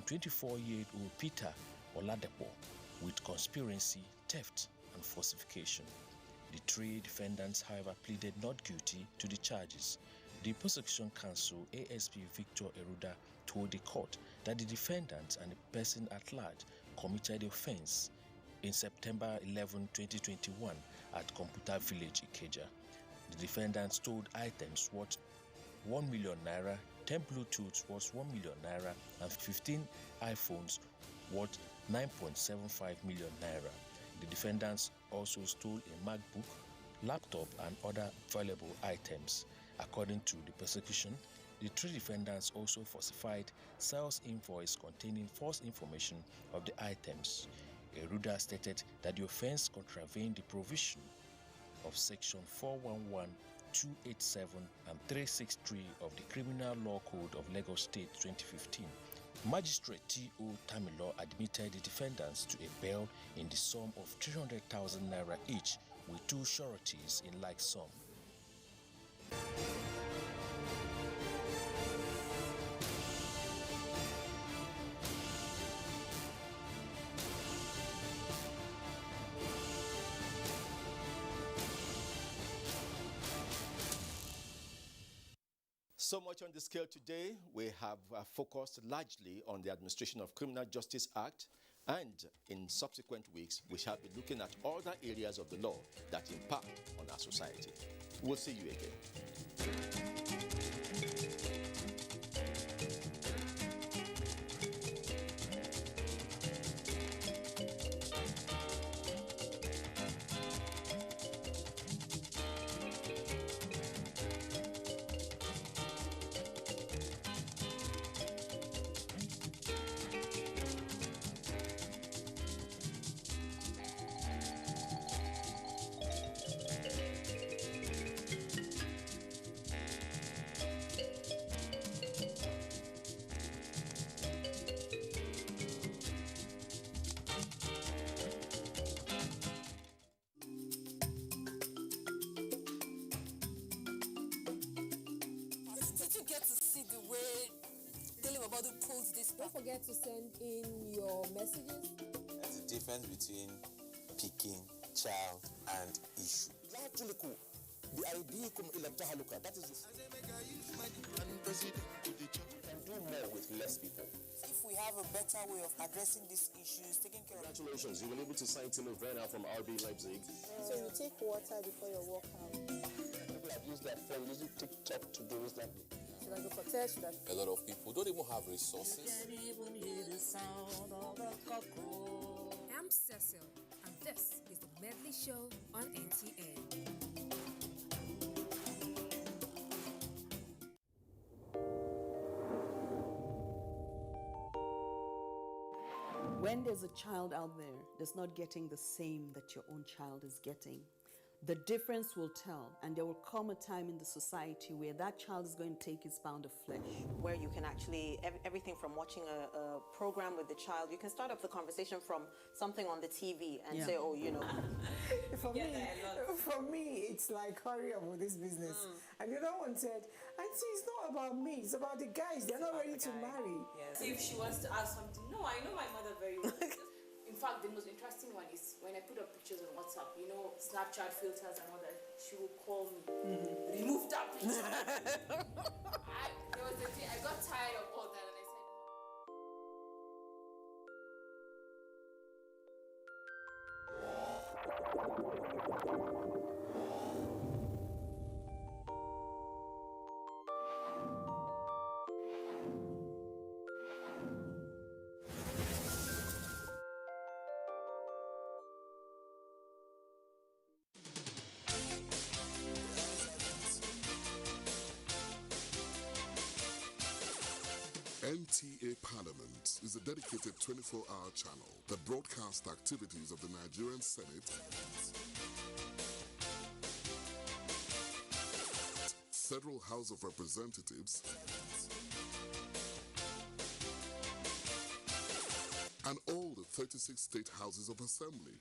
24-year-old Peter Oladepo with conspiracy, theft, and falsification. The three defendants, however, pleaded not guilty to the charges. The prosecution counsel, ASP Victor Eruda, told the court that the defendants and the person at large committed the offense in September 11, 2021 at Computer Village, Ikeja. The defendants stole items worth 1 million naira, 10 Bluetooths worth 1 million naira, and 15 iPhones worth 9.75 million naira. The defendants also stole a MacBook, laptop, and other valuable items. According to the prosecution, the three defendants also falsified sales invoice containing false information of the items. Eruda stated that the offense contravened the provision of Section 411, 287, and 363 of the Criminal Law Code of Lagos State 2015. Magistrate T.O. Tamilo admitted the defendants to a bail in the sum of 300,000 naira each, with two sureties in like sum. So much on the scale today. We have focused largely on the Administration of Criminal Justice Act, and in subsequent weeks, we shall be looking at other areas of the law that impact on our society. We'll see you again. Don't forget to send in your messages. There's a difference between picking, child, and issue. The idea that is can do more with less people. If we have a better way of addressing these issues, taking care of... Congratulations, you were able to sign Tilo Werner from RB Leipzig. So you take water before your workout. People have used their phone, using TikTok to do this like this. Should I go for test? A lot of people don't even have resources. I'm Cecil, and this is the Medley Show on NTN. When there's a child out there that's not getting the same that your own child is getting, the difference will tell, and there will come a time in the society where that child is going to take its pound of flesh. Where you can actually, everything from watching a program with the child, you can start up the conversation from something on the TV and say, oh, you know. For me, it's like, hurry up with this business. And the other one said, Auntie, it's not about me, it's about the guys, they're not ready to marry. Yes. If she wants to ask something, no, I know my mother very well. In fact, the most interesting one is when I put up pictures on WhatsApp, you know, Snapchat filters and all that, she will call me, remove that picture. There was a day I got tired of all that and I said, NTA Parliament is a dedicated 24-hour channel that broadcasts the activities of the Nigerian Senate, Federal House of Representatives, and all the 36 state houses of assembly.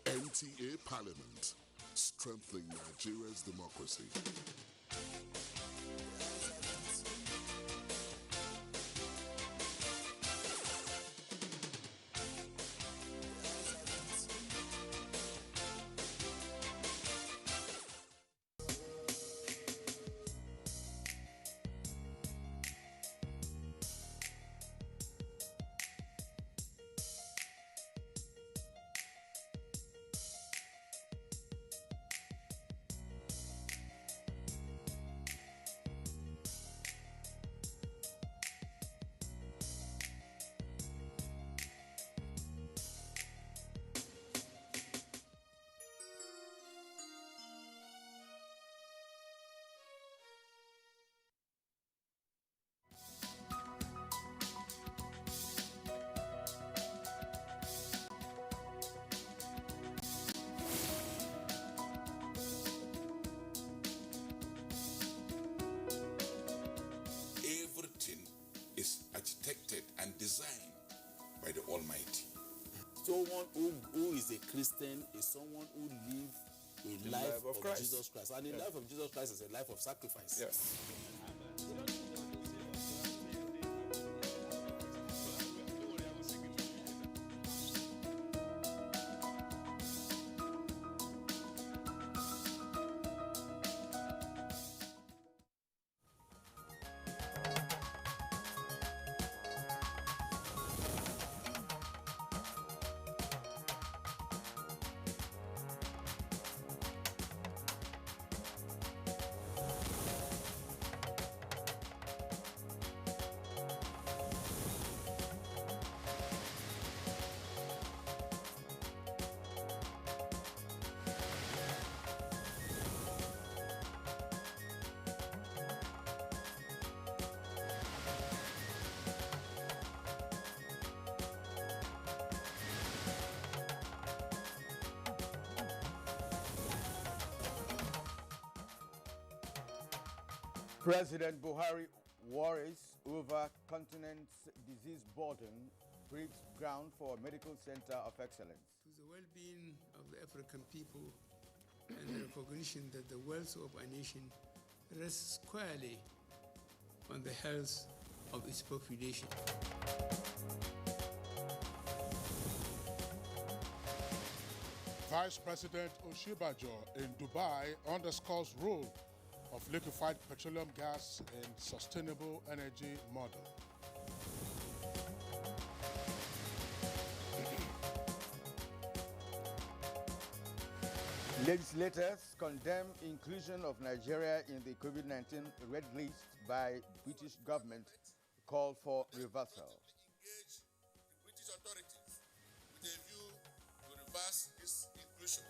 NTA Parliament, strengthening Nigeria's democracy. by the Almighty. Someone who is a Christian is someone who lives a life of Jesus Christ. And the life of Jesus Christ is a life of sacrifice. Yes. President Buhari worries over continent's disease burden breaks ground for medical center of excellence. To the well-being of the African people and the recognition that the wealth of a nation rests squarely on the health of its population. Vice President Oshibajo in Dubai underscores role of liquefied petroleum gas in sustainable energy model. Legislators condemn inclusion of Nigeria in the COVID-19 red list by British government, call for reversal. Engage the British authorities with a view to reverse this inclusion.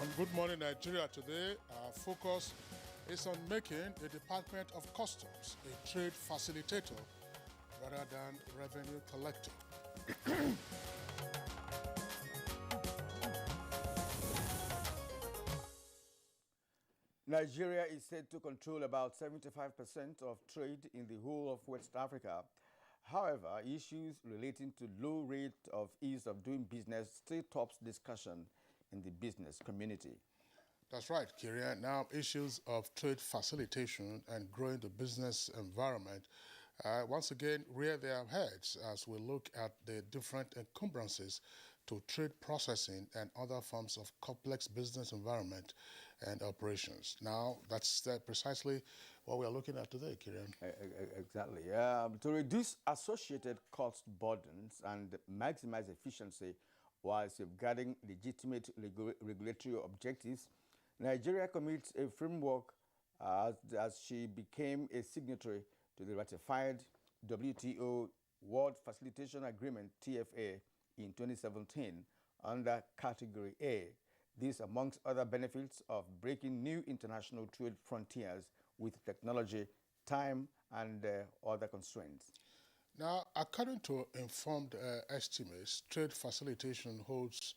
On Good Morning Nigeria today, our focus is on making the Department of Customs a trade facilitator rather than revenue collector. Nigeria is said to control about 75% of trade in the whole of West Africa. However, issues relating to low rate of ease of doing business still tops discussion in the business community. That's right, Kirian. Now, issues of trade facilitation and growing the business environment once again rear their heads as we look at the different encumbrances to trade processing and other forms of complex business environment and operations. Now, that's precisely what we are looking at today, Kirian. Exactly. To reduce associated cost burdens and maximize efficiency while safeguarding legitimate regulatory objectives, Nigeria commits a framework as she became a signatory to the ratified WTO World Facilitation Agreement, TFA, in 2017 under Category A. This, amongst other benefits of breaking new international trade frontiers with technology, time, and other constraints. Now, according to informed estimates, trade facilitation holds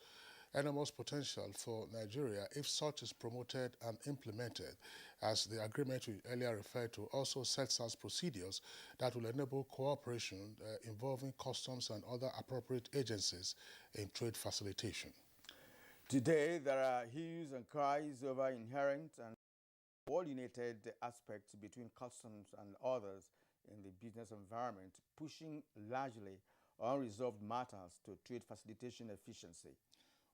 enormous potential for Nigeria if such is promoted and implemented, as the agreement we earlier referred to also sets out procedures that will enable cooperation involving customs and other appropriate agencies in trade facilitation. Today, there are hues and cries over inherent and coordinated aspects between customs and others in the business environment, pushing largely unresolved matters to trade facilitation efficiency.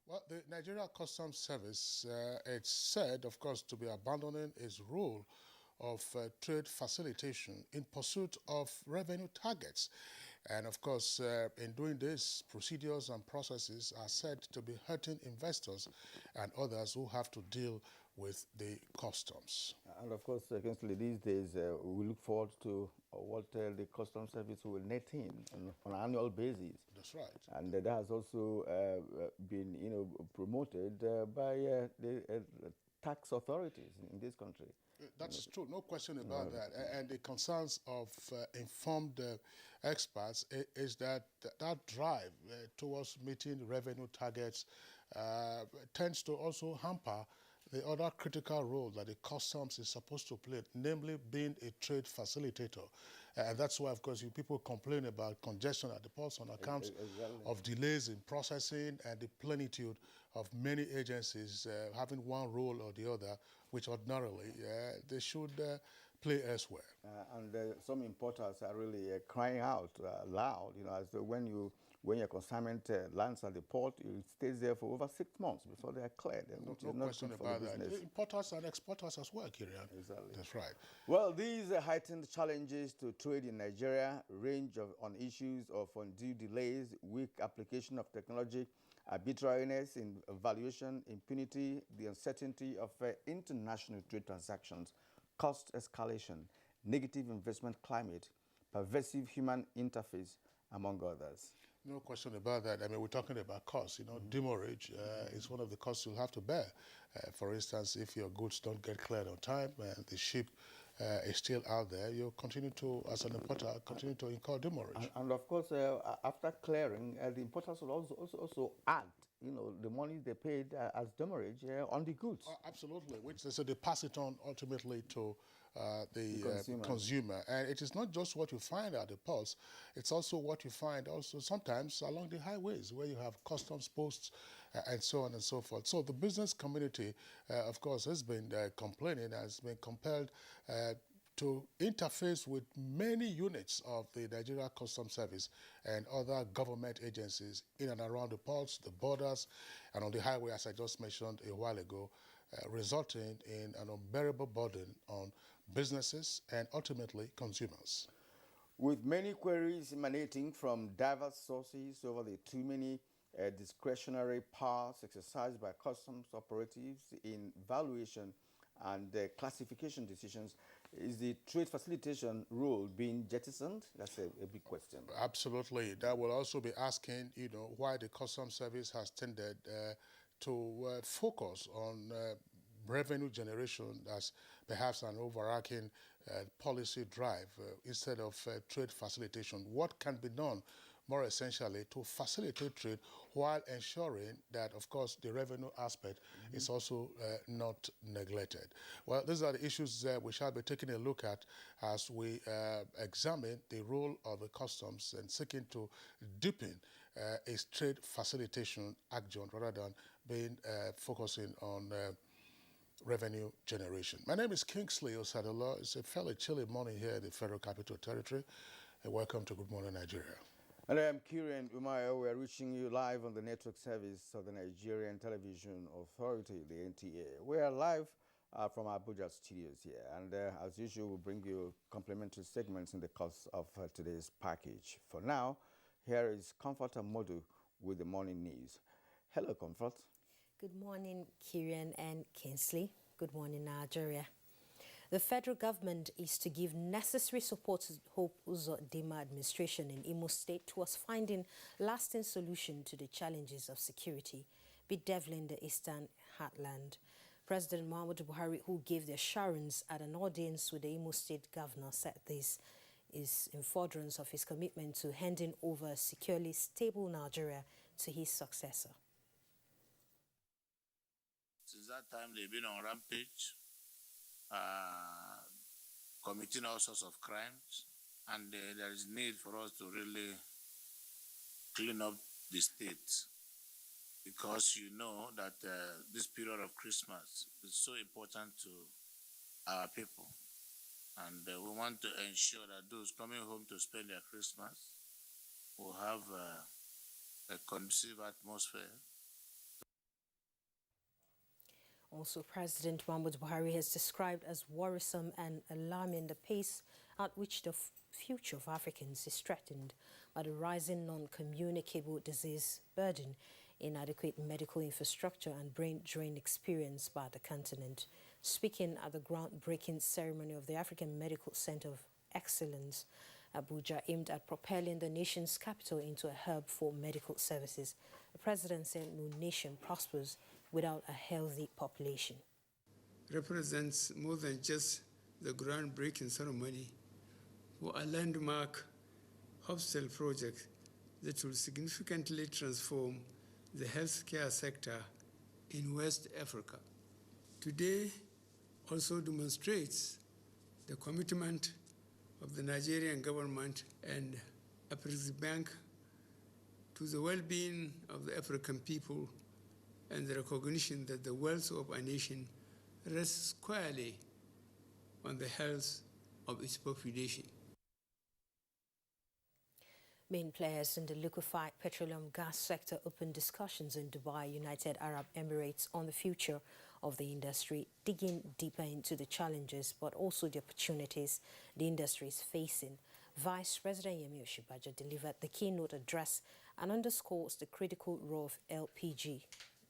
Well, the Nigeria Customs Service, it's said, of course, to be abandoning its role of trade facilitation in pursuit of revenue targets. And of course, in doing this, procedures and processes are said to be hurting investors and others who have to deal with the customs. And of course, Kingsley, these days, we look forward to what the Customs Service will net in on an annual basis. That's right. And that has also been, promoted by the tax authorities in this country. That's true, no question about that. And the concerns of informed experts is that drive towards meeting revenue targets tends to also hamper the other critical role that the customs is supposed to play, namely being a trade facilitator. And that's why, of course, people complain about congestion at the ports on account of delays in processing and the plenitude of many agencies having one role or the other, which ordinarily they should play elsewhere. And some importers are really crying out loud, as when your consignment lands at the port, it stays there for over 6 months before they are cleared, which is not question good for about the business. that. Importers and exporters as well, Kirian. Exactly. That's right. Well, these heightened challenges to trade in Nigeria range on issues of undue delays, weak application of technology, arbitrariness in valuation, impunity, the uncertainty of international trade transactions, cost escalation, negative investment climate, pervasive human interface, among others. No question about that. I mean, we're talking about costs. Demurrage is one of the costs you'll have to bear. For instance, if your goods don't get cleared on time and the ship is still out there, you'll continue to, as an importer, continue to incur demurrage. And of course, after clearing, the importers will also add, the money they paid as demurrage on the goods. Absolutely, which so they pass it on ultimately to the consumer. And it is not just what you find at the ports, it's also what you find also sometimes along the highways where you have customs posts and so on and so forth. So the business community, of course, has been complaining, has been compelled to interface with many units of the Nigeria Customs Service and other government agencies in and around the ports, the borders, and on the highway, as I just mentioned a while ago, resulting in an unbearable burden on businesses and ultimately consumers. With many queries emanating from diverse sources over the too many discretionary powers exercised by customs operatives in valuation and classification decisions, is the trade facilitation rule being jettisoned? That's a big question. Absolutely. That will also be asking, why the Customs Service has tended to focus on revenue generation as perhaps an overarching policy drive instead of trade facilitation. What can be done more essentially to facilitate trade while ensuring that, of course, the revenue aspect is also not neglected? Well, these are the issues we shall be taking a look at as we examine the role of the customs and seeking to deepen a trade facilitation adjunct rather than being focusing on revenue generation. My name is Kingsley Osadola. It's a fairly chilly morning here in the Federal Capital Territory. And welcome to Good Morning Nigeria. And I'm Kirian Umayo. We are reaching you live on the network service of the Nigerian Television Authority, the NTA. We are live from Abuja studios here. And as usual, we'll bring you complimentary segments in the course of today's package. For now, here is Comfort Modu with the morning news. Hello, Comfort. Good morning, Kirian and Kingsley. Good morning, Nigeria. The federal government is to give necessary support to Hope Uzodinma administration in Imo State towards finding lasting solution to the challenges of security bedeviling the Eastern Heartland. President Muhammadu Buhari, who gave the assurance at an audience with the Imo State governor, said this is in furtherance of his commitment to handing over a securely stable Nigeria to his successor. Since that time, they've been on rampage, committing all sorts of crimes, and there is need for us to really clean up the state, because you know that this period of Christmas is so important to our people, and we want to ensure that those coming home to spend their Christmas will have a conducive atmosphere. Also, President Muhammadu Buhari has described as worrisome and alarming the pace at which the future of Africans is threatened by the rising non-communicable disease burden, inadequate medical infrastructure and brain drain experienced by the continent. Speaking at the groundbreaking ceremony of the African Medical Center of Excellence, Abuja, aimed at propelling the nation's capital into a hub for medical services, the president said no nation prospers without a healthy population. Represents more than just the groundbreaking ceremony for a landmark hospital project that will significantly transform the healthcare sector in West Africa. Today also demonstrates the commitment of the Nigerian government and Bank to the well-being of the African people and the recognition that the wealth of a nation rests squarely on the health of its population. Main players in the liquefied petroleum gas sector opened discussions in Dubai, United Arab Emirates, on the future of the industry, digging deeper into the challenges but also the opportunities the industry is facing. Vice President Yemi Osinbajo delivered the keynote address and underscores the critical role of LPG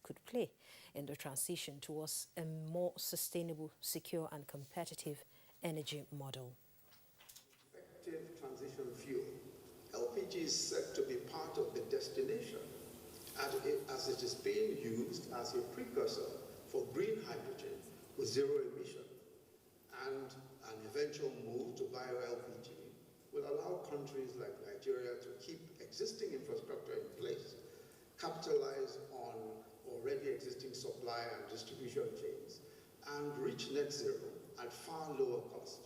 could play in the transition towards a more sustainable, secure and competitive energy model. Effective transition fuel. LPG is said to be part of the destination as it is being used as a precursor for green hydrogen with zero emission, and an eventual move to bio-LPG will allow countries like Nigeria to keep existing infrastructure in place, capitalize on already existing supply and distribution chains, and reach net zero at far lower cost.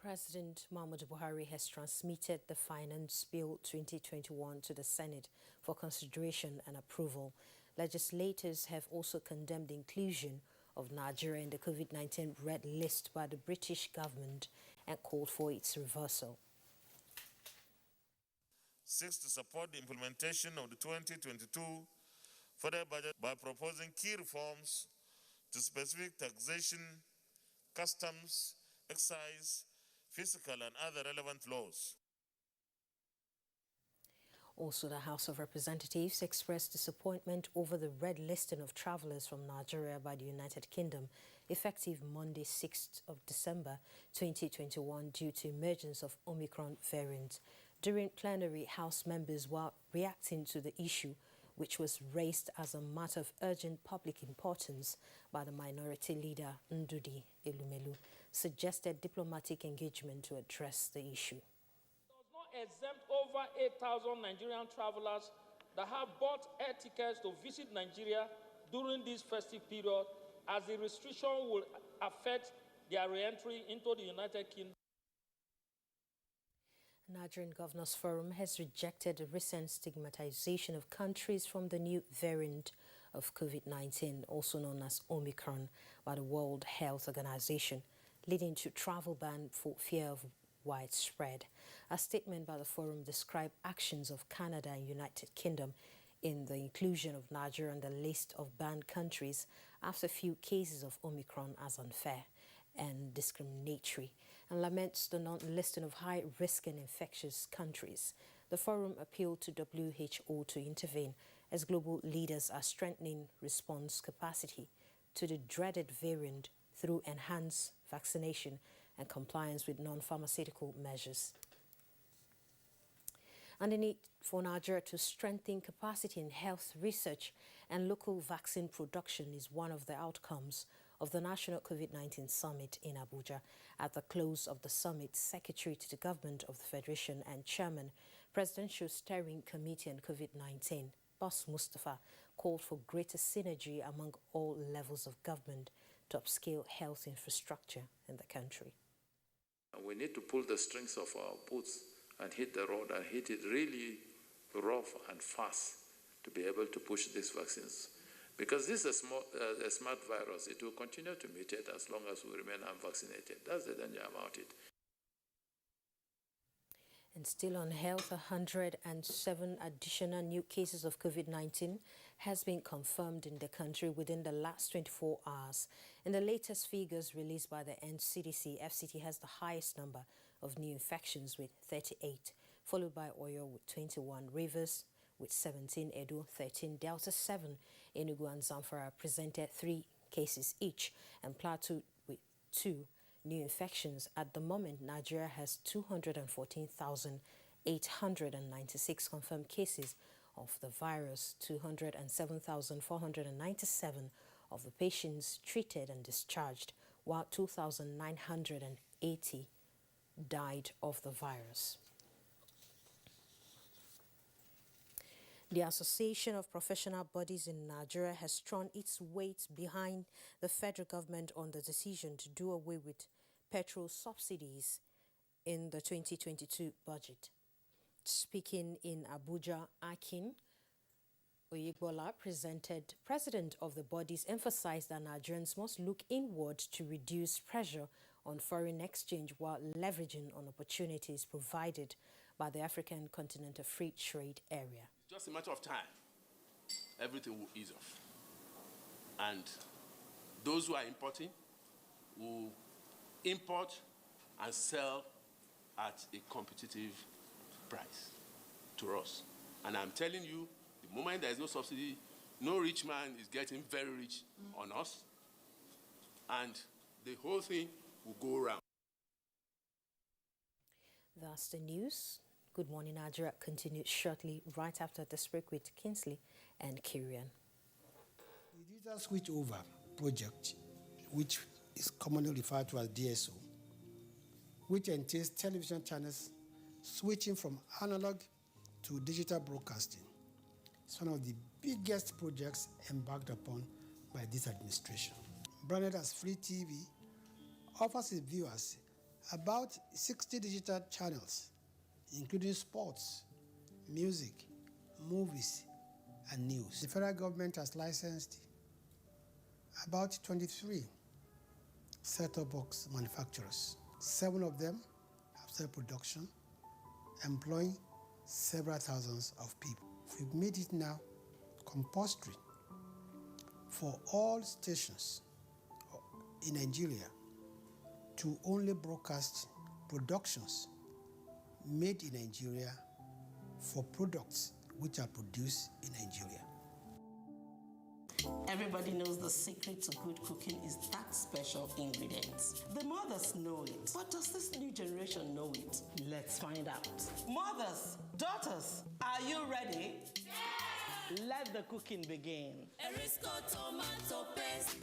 President Muhammadu Buhari has transmitted the Finance Bill 2021 to the Senate for consideration and approval. Legislators have also condemned the inclusion of Nigeria in the COVID-19 red list by the British government and called for its reversal. Seeks to support the implementation of the 2022 federal budget by proposing key reforms to specific taxation, customs, excise, fiscal and other relevant laws. Also, the House of Representatives expressed disappointment over the red listing of travelers from Nigeria by the United Kingdom, effective Monday, 6th of December 2021, due to emergence of Omicron variant. During plenary, House members were reacting to the issue, which was raised as a matter of urgent public importance by the minority leader Ndudi Elumelu, suggested diplomatic engagement to address the issue. Does not exempt over 8,000 Nigerian travelers that have bought air tickets to visit Nigeria during this festive period, as the restriction will affect their re-entry into the United Kingdom. Nigerian Governors Forum has rejected the recent stigmatization of countries from the new variant of COVID-19, also known as Omicron, by the World Health Organization, leading to travel ban for fear of widespread. A statement by the forum described actions of Canada and United Kingdom in the inclusion of Nigeria on the list of banned countries after few cases of Omicron as unfair and discriminatory, and laments the non-listing of high-risk and infectious countries. The forum appealed to WHO to intervene as global leaders are strengthening response capacity to the dreaded variant through enhanced vaccination and compliance with non-pharmaceutical measures. And the need for Nigeria to strengthen capacity in health research and local vaccine production is one of the outcomes of the National COVID-19 Summit in Abuja. At the close of the summit, Secretary to the Government of the Federation and Chairman, Presidential Steering Committee on COVID-19, Boss Mustafa, called for greater synergy among all levels of government to upscale health infrastructure in the country. We need to pull the strings of our boots and hit the road and hit it really rough and fast to be able to push these vaccines. Because this is a smart virus. It will continue to mutate as long as we remain unvaccinated. That's the danger about it. And still on health, 107 additional new cases of COVID-19 has been confirmed in the country within the last 24 hours. In the latest figures released by the NCDC, FCT has the highest number of new infections with 38, followed by Oyo with 21, Rivers with 17, Edo 13, Delta 7, Enugu and Zamfara presented 3 cases each, and Plateau with 2 new infections. At the moment, Nigeria has 214,896 confirmed cases of the virus, 207,497 of the patients treated and discharged, while 2,980 died of the virus. The Association of Professional Bodies in Nigeria has thrown its weight behind the federal government on the decision to do away with petrol subsidies in the 2022 budget. Speaking in Abuja, Akin Oyegbola, president of the bodies, emphasized that Nigerians must look inward to reduce pressure on foreign exchange while leveraging on opportunities provided by the African Continental Free Trade Area. Just a matter of time, everything will ease off. And those who are importing will import and sell at a competitive price to us. And I'm telling you, the moment there is no subsidy, no rich man is getting very rich on us, and the whole thing will go around. That's the news. Good Morning Nigeria continues shortly, right after this break with Kingsley and Kirian. The Digital Switchover project, which is commonly referred to as DSO, which entails television channels switching from analog to digital broadcasting. It's one of the biggest projects embarked upon by this administration. Branded as Free TV, offers its viewers about 60 digital channels, including sports, music, movies, and news. The federal government has licensed about 23 set-top box manufacturers. 7 of them have self-production, employing several thousands of people. We've made it now compulsory for all stations in Nigeria to only broadcast productions made in Nigeria for products which are produced in Nigeria. Everybody knows the secret to good cooking is that special ingredient. The mothers know it, but does this new generation know it? Let's find out. Mothers, daughters, are you ready? Yes! Let the cooking begin. Erisco tomato paste.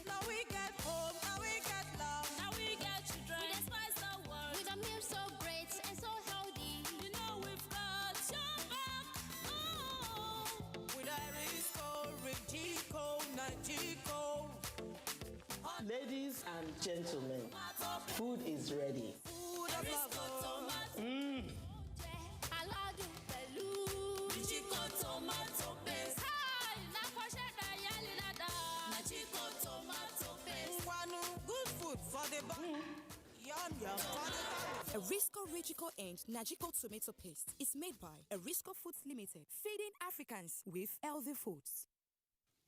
Now we get home, now we get love, now we get children. We spice the world with a meal so great and so healthy. You know we've got your back. Oh, with Erisco, Rigico, Nagico. Ladies and gentlemen, food is ready. Food of love. Tomato paste. Good food for the body. Yum yum for the body. Erisco Rigico and Nagico tomato paste is made by Erisco Foods Limited, feeding Africans with healthy foods.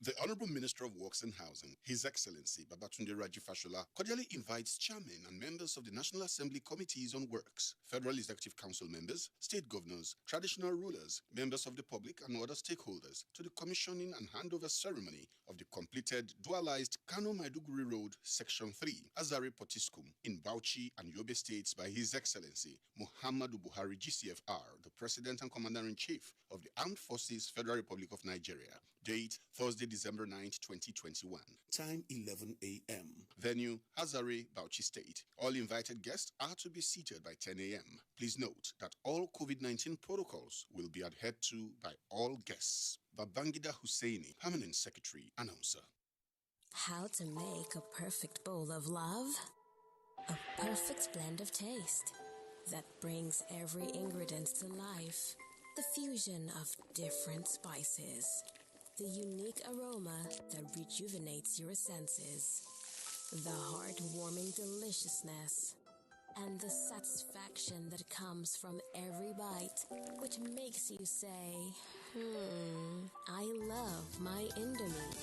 The Honorable Minister of Works and Housing, His Excellency Babatunde Raji Fashola, cordially invites chairmen and members of the National Assembly Committees on Works, Federal Executive Council members, state governors, traditional rulers, members of the public and other stakeholders to the commissioning and handover ceremony of the completed dualized Kano-Maiduguri Road Section 3, Azare Potiskum in Bauchi and Yobe states by His Excellency Muhammadu Buhari GCFR, the President and Commander-in-Chief of the Armed Forces Federal Republic of Nigeria. Date, Thursday, December 9th, 2021. Time, 11 a.m. Venue, Azare, Bauchi State. All invited guests are to be seated by 10 a.m. Please note that all COVID-19 protocols will be adhered to by all guests. Babangida Husseini, Permanent Secretary, Announcer. How to make a perfect bowl of love? A perfect blend of taste that brings every ingredient to life. The fusion of different spices. The unique aroma that rejuvenates your senses. The heart-warming deliciousness. And the satisfaction that comes from every bite, which makes you say, I love my Indomie.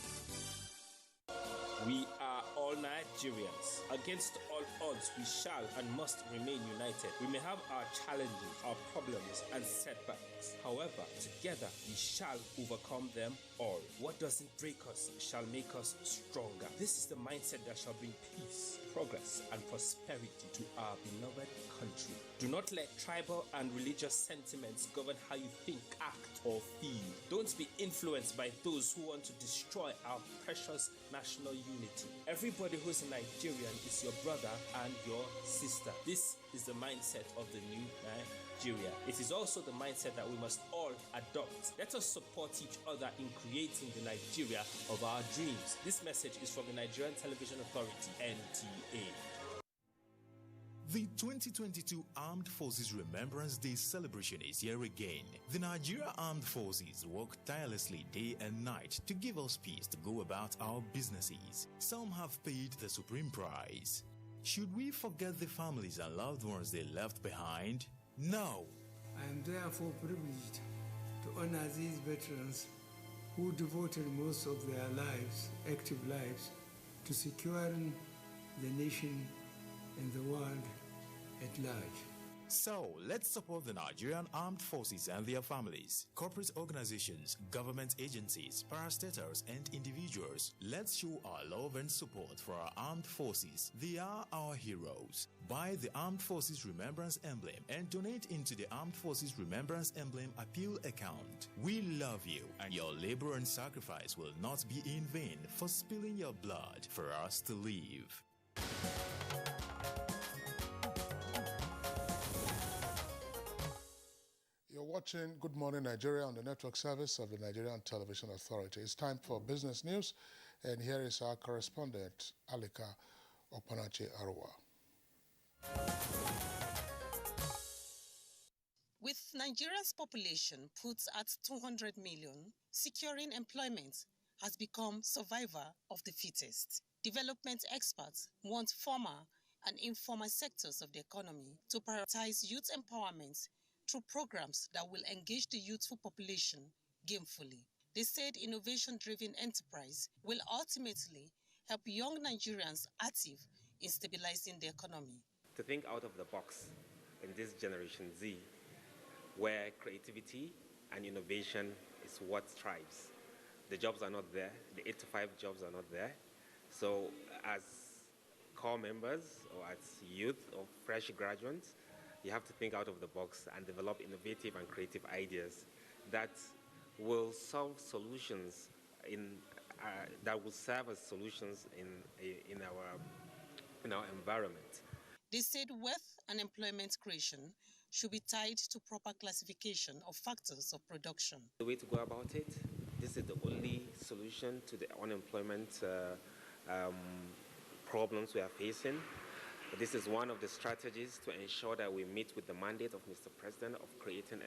We are all Nigerians. Against all odds, we shall and must remain united. We may have our challenges, our problems, and setbacks. However, together we shall overcome them all. What doesn't break us shall make us stronger. This is the mindset that shall bring peace, progress, and prosperity to our beloved country. Do not let tribal and religious sentiments govern how you think, act, or feel. Don't be influenced by those who want to destroy our precious national unity. Everybody who's a Nigerian is your brother and your sister. This is the mindset of the new Nigeria. Nigeria. It is also the mindset that we must all adopt. Let us support each other in creating the Nigeria of our dreams. This message is from the Nigerian Television Authority, NTA. The 2022 Armed Forces Remembrance Day celebration is here again. The Nigeria Armed Forces work tirelessly day and night to give us peace to go about our businesses. Some have paid the supreme price. Should we forget the families and loved ones they left behind? No. I am therefore privileged to honor these veterans who devoted most of their lives, active lives, to securing the nation and the world at large. So, let's support the Nigerian Armed Forces and their families, corporate organizations, government agencies, parastatals, and individuals. Let's show our love and support for our armed forces. They are our heroes. Buy the Armed Forces Remembrance Emblem and donate into the Armed Forces Remembrance Emblem Appeal account. We love you, and your labor and sacrifice will not be in vain for spilling your blood for us to live. You're watching Good Morning Nigeria on the network service of the Nigerian Television Authority. It's time for business news, and here is our correspondent, Alika Opanache Arua. With Nigeria's population put at 200 million, securing employment has become survivor of the fittest. Development experts want formal and informal sectors of the economy to prioritize youth empowerment through programs that will engage the youthful population gainfully. They said innovation-driven enterprise will ultimately help young Nigerians active in stabilizing the economy. To think out of the box in this Generation Z, where creativity and innovation is what thrives. The jobs are not there, the 8 to 5 jobs are not there. So as core members or as youth or fresh graduates, you have to think out of the box and develop innovative and creative ideas that will solve solutions that will serve as solutions in our environment. They said wealth and employment creation should be tied to proper classification of factors of production. The way to go about it, this is the only solution to the unemployment problems we are facing. This is one of the strategies to ensure that we meet with the mandate of Mr. President of creating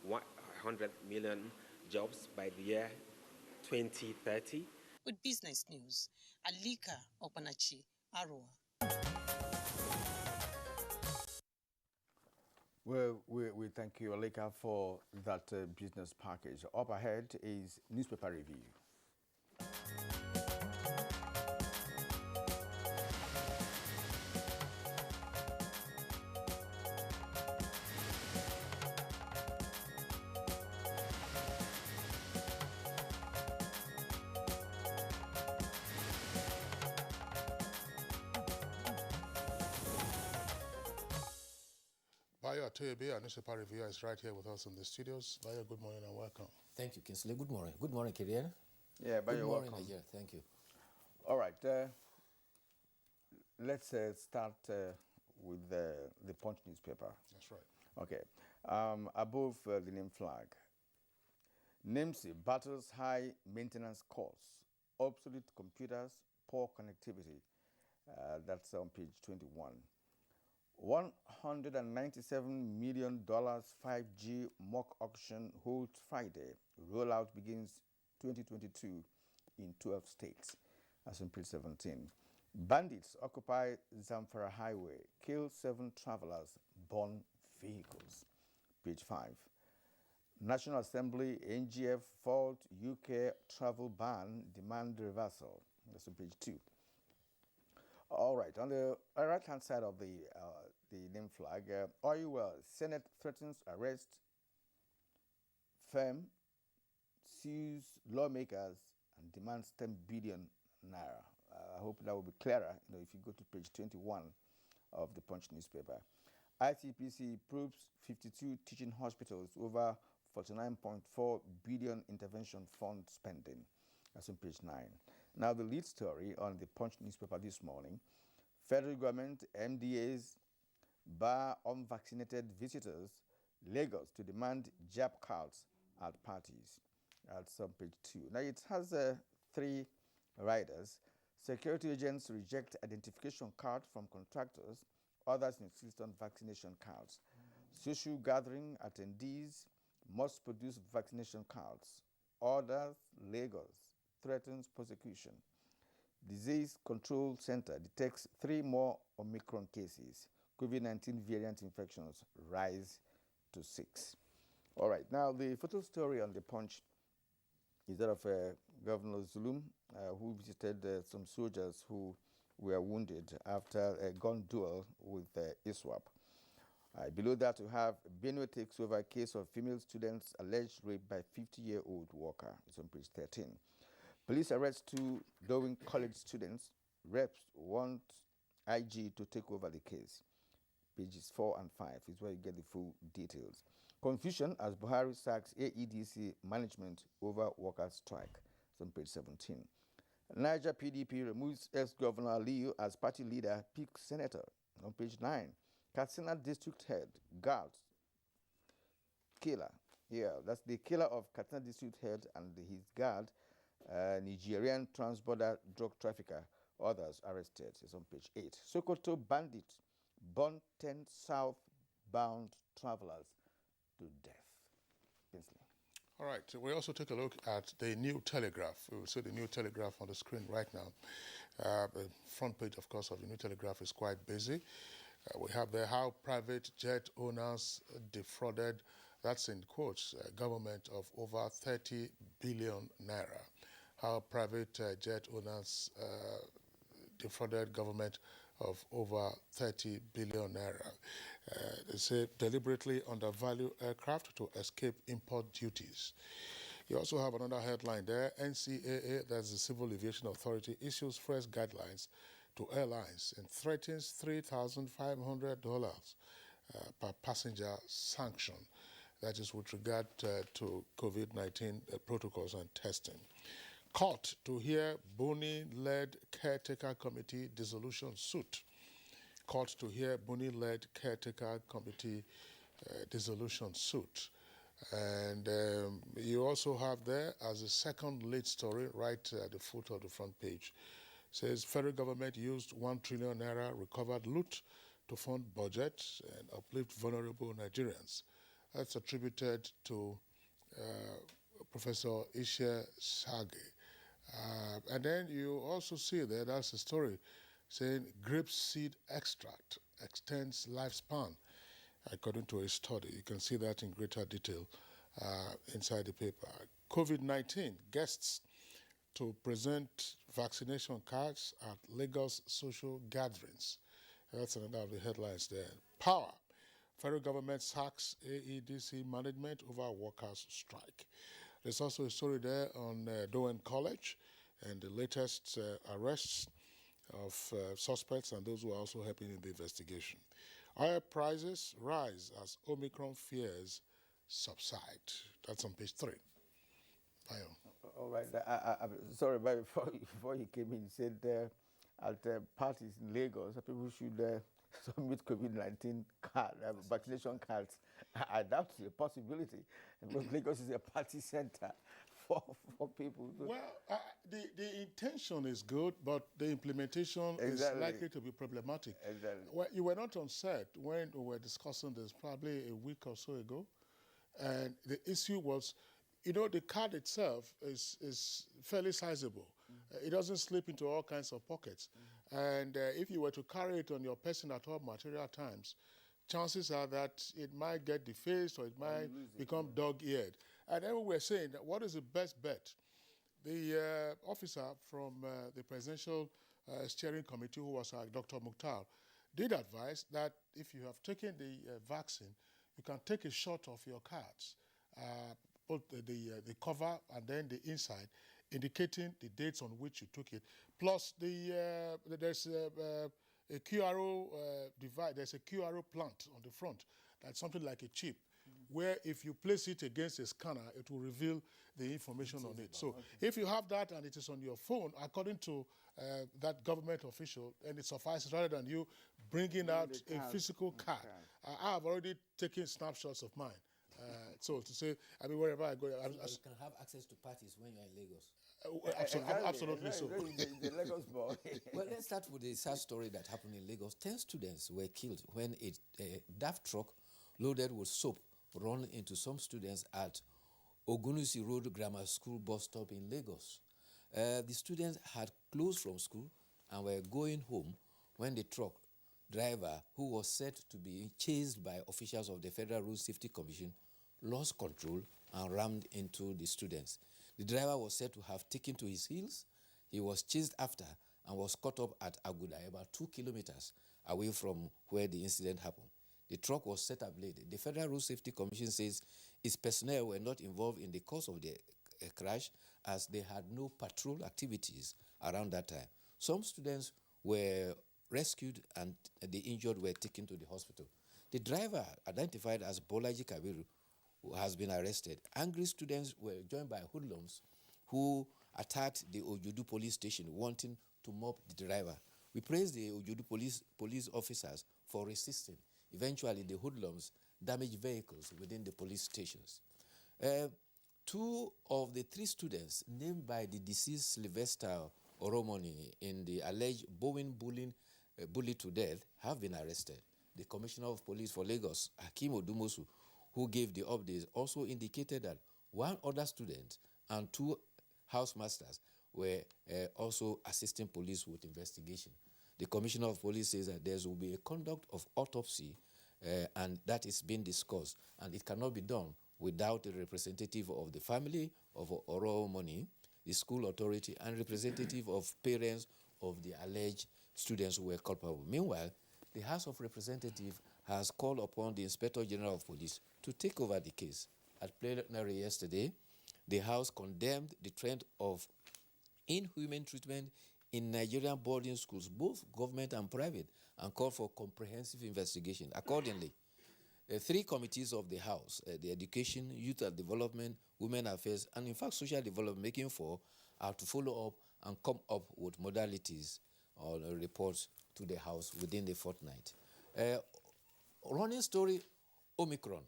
100 million jobs by the year 2030. With business news, Alika Opanachi Arua. Well, we thank you, Alika, for that business package. Up ahead is newspaper review. Bayo Atoyebe, our newspaper reviewer, is right here with us in the studios. Bayo, good morning and welcome. Thank you, Kinsley. Good morning. Good morning, Kirian. Yeah, Bayo, good morning, welcome. Nigeria. Thank you. All right. Let's start with the Punch newspaper. That's right. Okay. Above the name flag, NIMSI battles high maintenance costs, obsolete computers, poor connectivity. That's on page 21. $197 million 5G mock auction holds Friday. Rollout begins 2022 in 12 states. That's on page 17. Bandits occupy Zamfara Highway, kill 7 travelers, burn vehicles. Page 5. National Assembly, NGF fault UK travel ban, demand reversal. That's on page 2. All right, on the right-hand side of the name flag, Oil Senate threatens arrest, firm sues lawmakers and demands 10 billion naira. I hope that will be clearer, if you go to page 21 of the Punch newspaper. ICPC proves 52 teaching hospitals over 49.4 billion intervention fund spending. That's on page 9. Now, the lead story on the Punch newspaper this morning: federal government, MDAs, bar unvaccinated visitors Lagos to demand jab cards at parties. That's on page 2. Now it has 3 riders. Security agents reject identification card from contractors. Others insist on vaccination cards. Social gathering attendees must produce vaccination cards. Orders Lagos threatens prosecution. Disease Control Center detects 3 more Omicron cases. COVID-19 variant infections rise to 6. All right, now the photo story on the Punch is that of Governor Zulum, who visited some soldiers who were wounded after a gun duel with ISWAP. Below that, we have Benue takes over a case of female students alleged rape by 50-year-old worker. It's on page 13. Police arrest 2 Darwin College students. Reps want IG to take over the case. Pages 4 and 5 is where you get the full details. Confusion as Buhari sacks AEDC management over workers' strike. It's on page 17. Niger PDP removes ex-Governor Aliyu as party leader, picks senator. On page 9. Katsina district head, guards, killer. Yeah, that's the killer of Katsina district head and his guard, Nigerian transborder drug trafficker. Others arrested. It's on page 8. Sokoto bandit burn 10 southbound travelers to death. Kinsley. All right, so we also take a look at the New Telegraph. We will see the New Telegraph on the screen right now. The front page, of course, of the New Telegraph is quite busy. We have there how private jet owners defrauded, that's in quotes, government of over 30 billion naira. How private jet owners defrauded government of over 30 billion naira. They say deliberately undervalue aircraft to escape import duties. You also have another headline there. NCAA, that's the Civil Aviation Authority, issues fresh guidelines to airlines and threatens $3,500 per passenger sanction. That is with regard to COVID-19 protocols and testing. Court to hear Boni-led caretaker committee dissolution suit. Court to hear Boni-led caretaker committee dissolution suit. And you also have there as a second lead story right at the foot of the front page. Says federal government used 1 trillion naira recovered loot to fund budget and uplift vulnerable Nigerians. That's attributed to Professor Ishe Sage. And then you also see there, that's a story saying grape seed extract extends lifespan, according to a study. You can see that in greater detail inside the paper. COVID-19 guests to present vaccination cards at Lagos social gatherings. That's another of the headlines there. Power. Federal government sacks AEDC management over workers' strike. There's also a story there on Darwin College and the latest arrests of suspects and those who are also helping in the investigation. Oil prices rise as Omicron fears subside. That's on page 3. All right. I'm sorry, but before you came in, you said at parties in Lagos, people should submit COVID-19 vaccination cards. I doubt the possibility, because Lagos is a party center for people. Well, the intention is good, but the implementation is likely to be problematic. Exactly. Well, you were not on set when we were discussing this probably a week or so ago, and the issue was, you know, the card itself is fairly sizable. It doesn't slip into all kinds of pockets. And if you were to carry it on your person at all material times, chances are that it might get defaced or it might become dog-eared. And then we were saying that what is the best bet? The officer from the Presidential Steering Committee, who was Dr. Mukhtar, did advise that if you have taken the vaccine, you can take a shot of your cards, both the cover and then the inside, indicating the dates on which you took it. Plus, there's a QRO device. There's a QRO plant on the front. That's something like a chip. where if you place it against a scanner, it will reveal the information on it. So if you have that and it is on your phone, according to that government official, and it suffices rather than you bringing out a physical card. I have already taken snapshots of mine. So to say, I mean, wherever I go, you can have access to parties when you're in Lagos. Absolutely so. The Lagos boy. Well, let's start with the sad story that happened in Lagos. 10 students were killed when a daft truck loaded with soap ran into some students at Ogunusi Road Grammar School bus stop in Lagos. The students had closed from school and were going home when the truck driver, who was said to be chased by officials of the Federal Road Safety Commission, lost control and rammed into the students. The driver was said to have taken to his heels. He was chased after and was caught up at Abuja, about 2 kilometers away from where the incident happened. The truck was set ablaze. The Federal Road Safety Commission says its personnel were not involved in the cause of the crash, as they had no patrol activities around that time. Some students were rescued and the injured were taken to the hospital. The driver, identified as Bolaji Kabiru, who has been arrested. Angry students were joined by hoodlums who attacked the Ojudu police station, wanting to mob the driver. We praise the Ojudu police officers for resisting. Eventually, the hoodlums damaged vehicles within the police stations. 2 of the 3 students named by the deceased Sylvester Oromoni in the alleged Bowen bully to death have been arrested. The Commissioner of Police for Lagos, Hakeem Odumosu, who gave the updates, also indicated that 1 other student and 2 housemasters were also assisting police with investigation. The Commissioner of Police says that there will be a conduct of autopsy and that is being discussed, and it cannot be done without a representative of the family of Oromoni, the school authority, and representative of parents of the alleged students who were culpable. Meanwhile, the House of Representatives has called upon the Inspector General of Police to take over the case. At plenary yesterday, the House condemned the trend of inhuman treatment in Nigerian boarding schools, both government and private, and called for comprehensive investigation. Accordingly, 3 committees of the House, the Education, Youth and Development, Women Affairs, and in fact Social Development, making 4, are to follow up and come up with modalities or reports to the House within the fortnight. Running story, Omicron.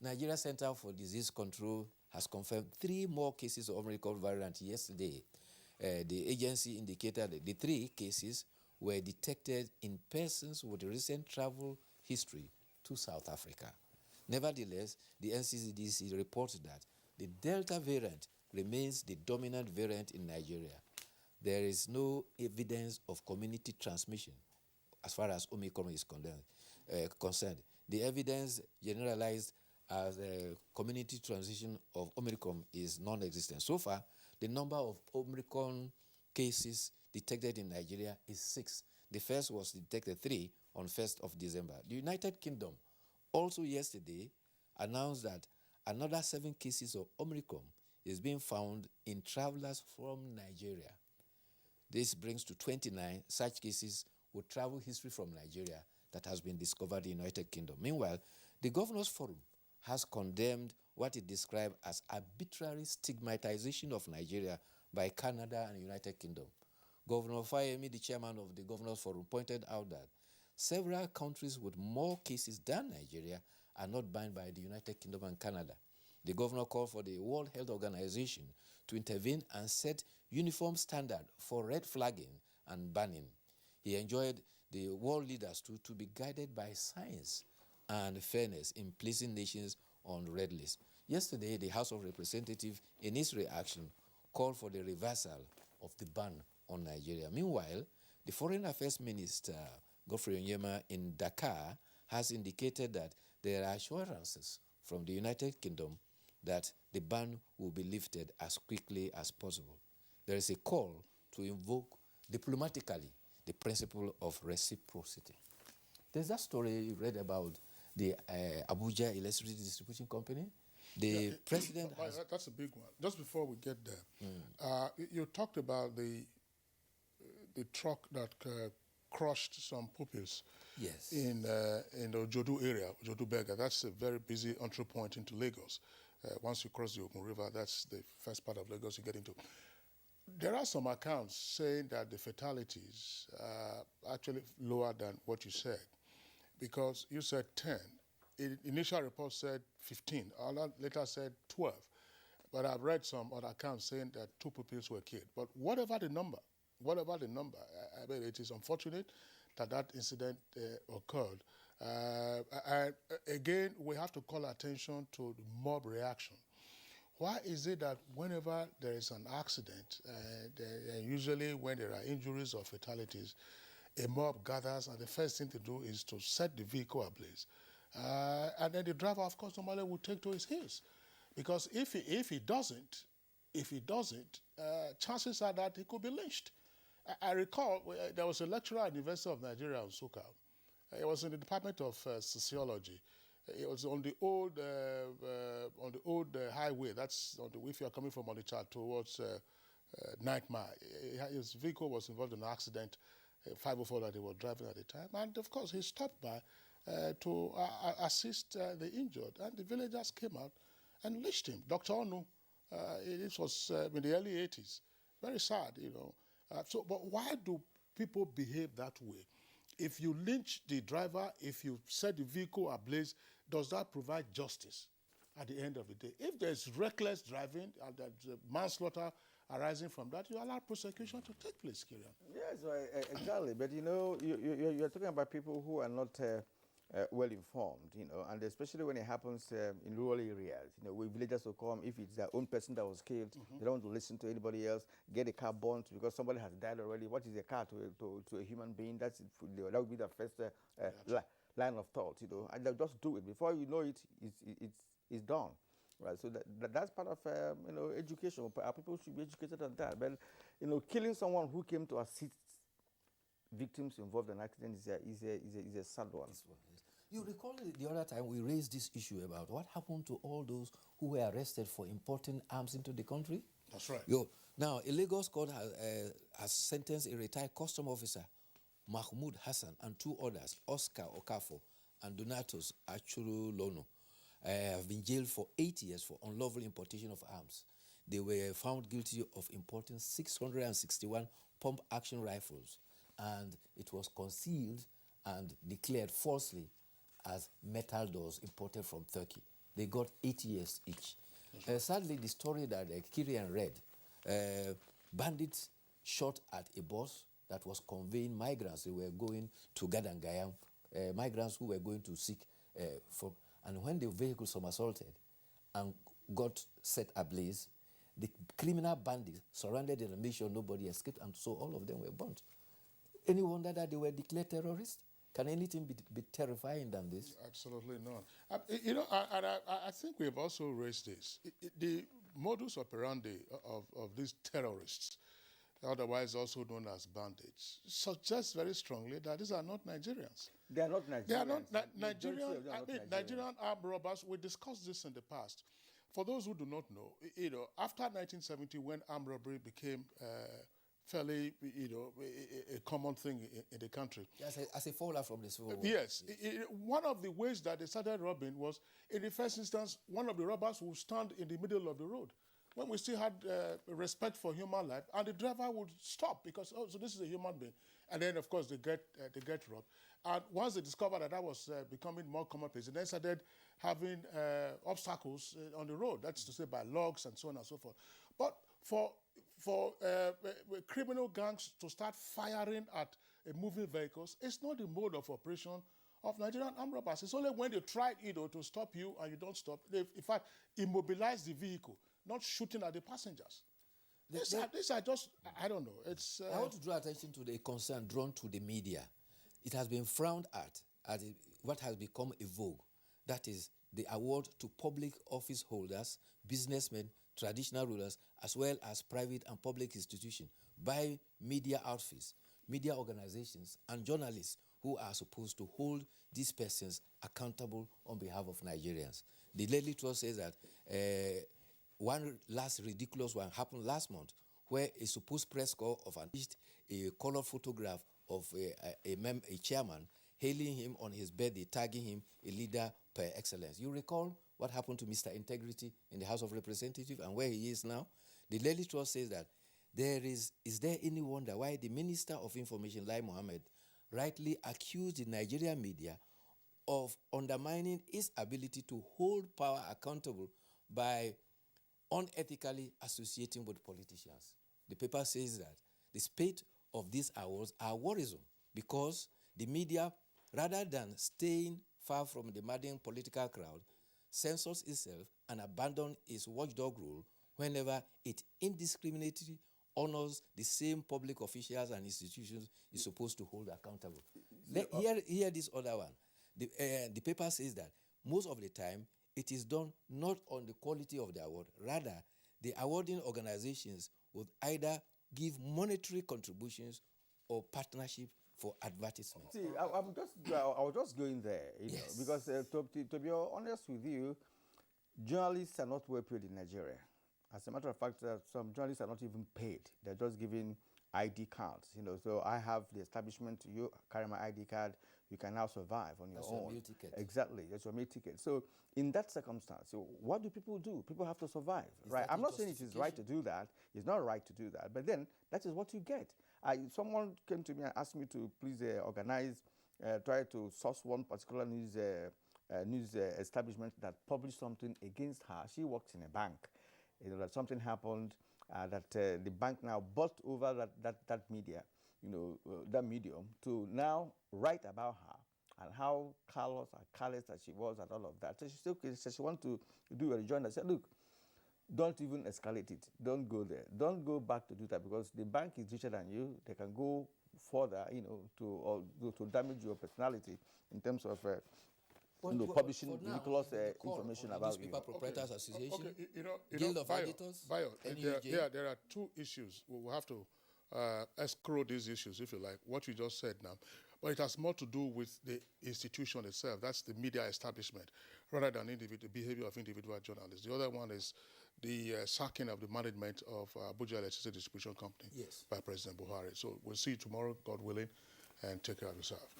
Nigeria Center for Disease Control has confirmed 3 more cases of Omicron variant yesterday. The agency indicated that the 3 cases were detected in persons with recent travel history to South Africa. Nevertheless, the NCDC reported that the Delta variant remains the dominant variant in Nigeria. There is no evidence of community transmission as far as Omicron is concerned. The evidence generalized as a community transmission of Omicron is non-existent. So far, the number of Omicron cases detected in Nigeria is 6. The first was detected 3 on 1st of December. The United Kingdom also yesterday announced that another 7 cases of Omicron is being found in travelers from Nigeria. This brings to 29 such cases with travel history from Nigeria that has been discovered in the United Kingdom. Meanwhile, the Governors Forum has condemned what it described as arbitrary stigmatization of Nigeria by Canada and the United Kingdom. Governor Fayemi, the chairman of the Governors Forum, pointed out that several countries with more cases than Nigeria are not banned by the United Kingdom and Canada. The governor called for the World Health Organization to intervene and set uniform standard for red flagging and banning. He enjoined the world leaders to be guided by science and fairness in placing nations on red list. Yesterday, the House of Representatives, in its reaction, called for the reversal of the ban on Nigeria. Meanwhile, the Foreign Affairs Minister, Godfrey Onyema, in Dakar, has indicated that there are assurances from the United Kingdom that the ban will be lifted as quickly as possible. There is a call to invoke diplomatically the principle of reciprocity. There's that story you read about the Abuja Electricity Distribution Company. The president has... That's a big one. Just before we get there, you talked about the truck that crushed some pupils. Yes. In the Ojodu area, Ojodu Berger. That's a very busy entry point into Lagos. Once you cross the Ogun River, that's the first part of Lagos you get into. There are some accounts saying that the fatalities are actually lower than what you said, because you said 10. Initial report said 15. Later said 12. But I've read some other accounts saying that 2 pupils were killed. But whatever the number, I mean, it is unfortunate that incident occurred. And again, we have to call attention to the mob reaction. Why is it that whenever there is an accident, usually when there are injuries or fatalities, a mob gathers and the first thing to do is to set the vehicle ablaze? And then the driver, of course, normally will take to his heels. Because if he doesn't, chances are that he could be lynched. I recall there was a lecturer at the University of Nigeria in Nsukka. It was in the Department of Sociology. It was on the old highway. That's on the, if you are coming from Onitsha towards 9th Mile. His vehicle was involved in an accident, 504 that they were driving at the time. And of course, he stopped by to assist the injured. And the villagers came out and lynched him. Dr. Onu, this was in the early 80s. Very sad, you know. But why do people behave that way? If you lynch the driver, if you set the vehicle ablaze, does that provide justice at the end of the day? If there's reckless driving and there's manslaughter arising from that, you allow prosecution to take place, Kirian. Yes, exactly. But you know, you're talking about people who are not well informed, you know, and especially when it happens in rural areas, you know, where villagers will come, if it's their own person that was killed, they don't want to listen to anybody else, get a car burnt because somebody has died already. What is a car to a human being? That would be the first line of thought, you know, and they'll just do it. Before you know it, it's done. Right, so that's part of you know, education. Our people should be educated on that. But you know, killing someone who came to assist victims involved in an accident is a sad one. You recall the other time we raised this issue about what happened to all those who were arrested for importing arms into the country? That's right. Now, a Lagos court has sentenced a retired custom officer, Mahmoud Hassan, and 2 others, Oscar Okafo and Donatus Achuru Lono, have been jailed for 8 years for unlawful importation of arms. They were found guilty of importing 661 pump-action rifles, and it was concealed and declared falsely as metal doors imported from Turkey. They got 8 years each. Sadly, the story that Kirian read, bandits shot at a bus that was conveying migrants. They were going to Gadangayam, migrants who were going to seek for. And when the vehicle somersaulted and got set ablaze, the criminal bandits surrounded them and made sure nobody escaped, and so all of them were burnt. Any wonder that they were declared terrorists? Can anything be terrifying than this? Absolutely not. You know, I think we've also raised this. The modus operandi of these terrorists, otherwise also known as bandits, suggests very strongly that these are not Nigerians. They are not Nigerians. They are not Nigerian. Nigerian armed robbers. We discussed this in the past. For those who do not know, you know, after 1970, when armed robbery became fairly, you know, a common thing in the country. Yes, as a fallout from the Civil War. Yes. One of the ways that they started robbing was, in the first instance, one of the robbers would stand in the middle of the road when we still had respect for human life, and the driver would stop because, oh, so this is a human being. And then, of course, they get robbed. And once they discovered that that was becoming more commonplace, they then started having obstacles on the road. That's to say by logs and so on and so forth. But for criminal gangs to start firing at moving vehicles, it's not the mode of operation of Nigerian armed robbers. It's only when they try, you know, to stop you and you don't stop. They, in fact, immobilize the vehicle, not shooting at the passengers. These are just, I don't know. It's. I want to draw attention to the concern drawn to the media. It has been frowned at what has become a vogue. That is the award to public office holders, businessmen, traditional rulers, as well as private and public institutions by media outfits, media organizations, and journalists who are supposed to hold these persons accountable on behalf of Nigerians. The Daily Trust says that one last ridiculous one happened last month, where a supposed press corps of a color photograph of a chairman hailing him on his birthday, tagging him a leader per excellence. You recall what happened to Mr. Integrity in the House of Representatives and where he is now? The Daily Trust says that is there any wonder why the Minister of Information, Lai Mohammed, rightly accused the Nigerian media of undermining its ability to hold power accountable by unethically associating with politicians. The paper says that the spate of these awards are worrisome because the media, rather than staying far from the madding political crowd, censors itself and abandons its watchdog role whenever it indiscriminately honors the same public officials and institutions it's supposed to hold accountable. Hear this other one. The paper says that most of the time it is done not on the quality of the award. Rather, the awarding organizations would either give monetary contributions or partnership for advertisement. See, I was just going there, you know, because to be honest with you, journalists are not well paid in Nigeria. As a matter of fact, some journalists are not even paid. They're just giving ID cards, you know. So I have the establishment, you carry my ID card, you can now survive on your own. Your meal ticket. Exactly, that's your meal ticket. So in that circumstance, what do people do? People have to survive, right? I'm not saying it is right to do that. It's not right to do that. But then that is what you get. Someone came to me and asked me to please organize, try to source one particular news establishment that published something against her. She works in a bank. You know, that something happened, that the bank now bought over that media, you know, that medium, to now write about her and how callous that she was and all of that. So she said, okay, so she wanted to do a rejoinder. I said, look, don't even escalate it. Don't go there. Don't go back to do that because the bank is richer than you. They can go further, you know, to damage your personality in terms of publishing ridiculous information about you. Newspaper Proprietors Association, Okay, you know, Guild of Editors, there are two issues. We'll have to escrow these issues, if you like, what you just said now. But it has more to do with the institution itself. That's the media establishment, rather than the behavior of individual journalists. The other one is the sacking of the management of Abuja Electricity Distribution Company by President Buhari. So we'll see you tomorrow, God willing, and take care of yourself.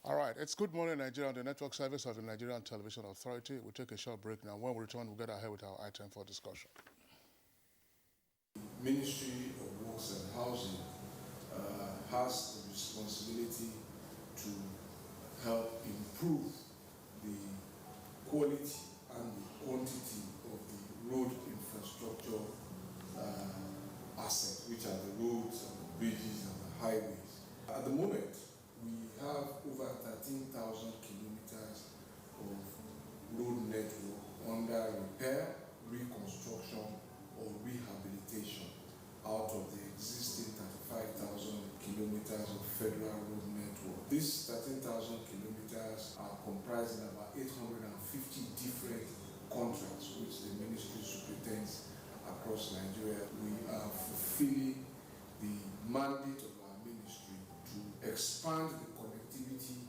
All right, it's Good Morning Nigeria on the network service of the Nigerian Television Authority. We'll take a short break now. When we return, we'll get ahead with our item for discussion. Ministry of Works and Housing has the responsibility to help improve the quality and the quantity of the road infrastructure assets, which are the roads and the bridges and the highways. At the moment, we have over 13,000 kilometers of road network under repair, reconstruction, or rehabilitation out of the existing 35,000 kilometers of federal road network. These 13,000 kilometers are comprising about 850 different contracts which the ministry superintends across Nigeria. We are fulfilling the mandate of our ministry to expand the connectivity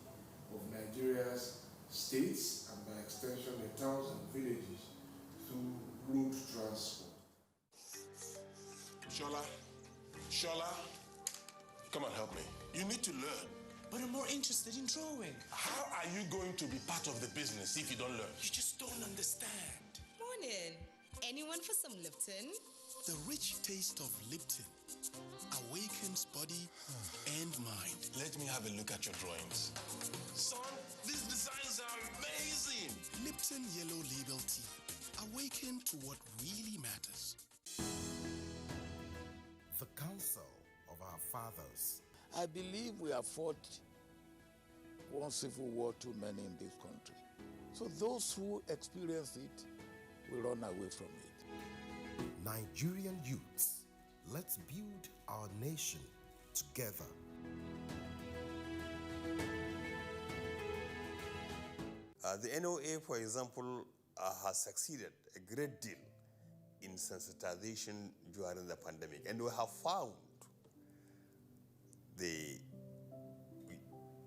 of Nigeria's states and by extension the towns and villages through road transport. Shola, come and help me. You need to learn. But I'm more interested in drawing. How are you going to be part of the business if you don't learn? You just don't understand. Morning. Anyone for some Lipton? The rich taste of Lipton awakens body and mind. Let me have a look at your drawings. Son, these designs are amazing. Lipton Yellow Label Tea. Awaken to what really matters. The counsel of our fathers. I believe we have fought one civil war too many in this country. So those who experience it will run away from it. Nigerian youths, let's build our nation together. The NOA, for example, has succeeded a great deal in sensitization during the pandemic, and we have found the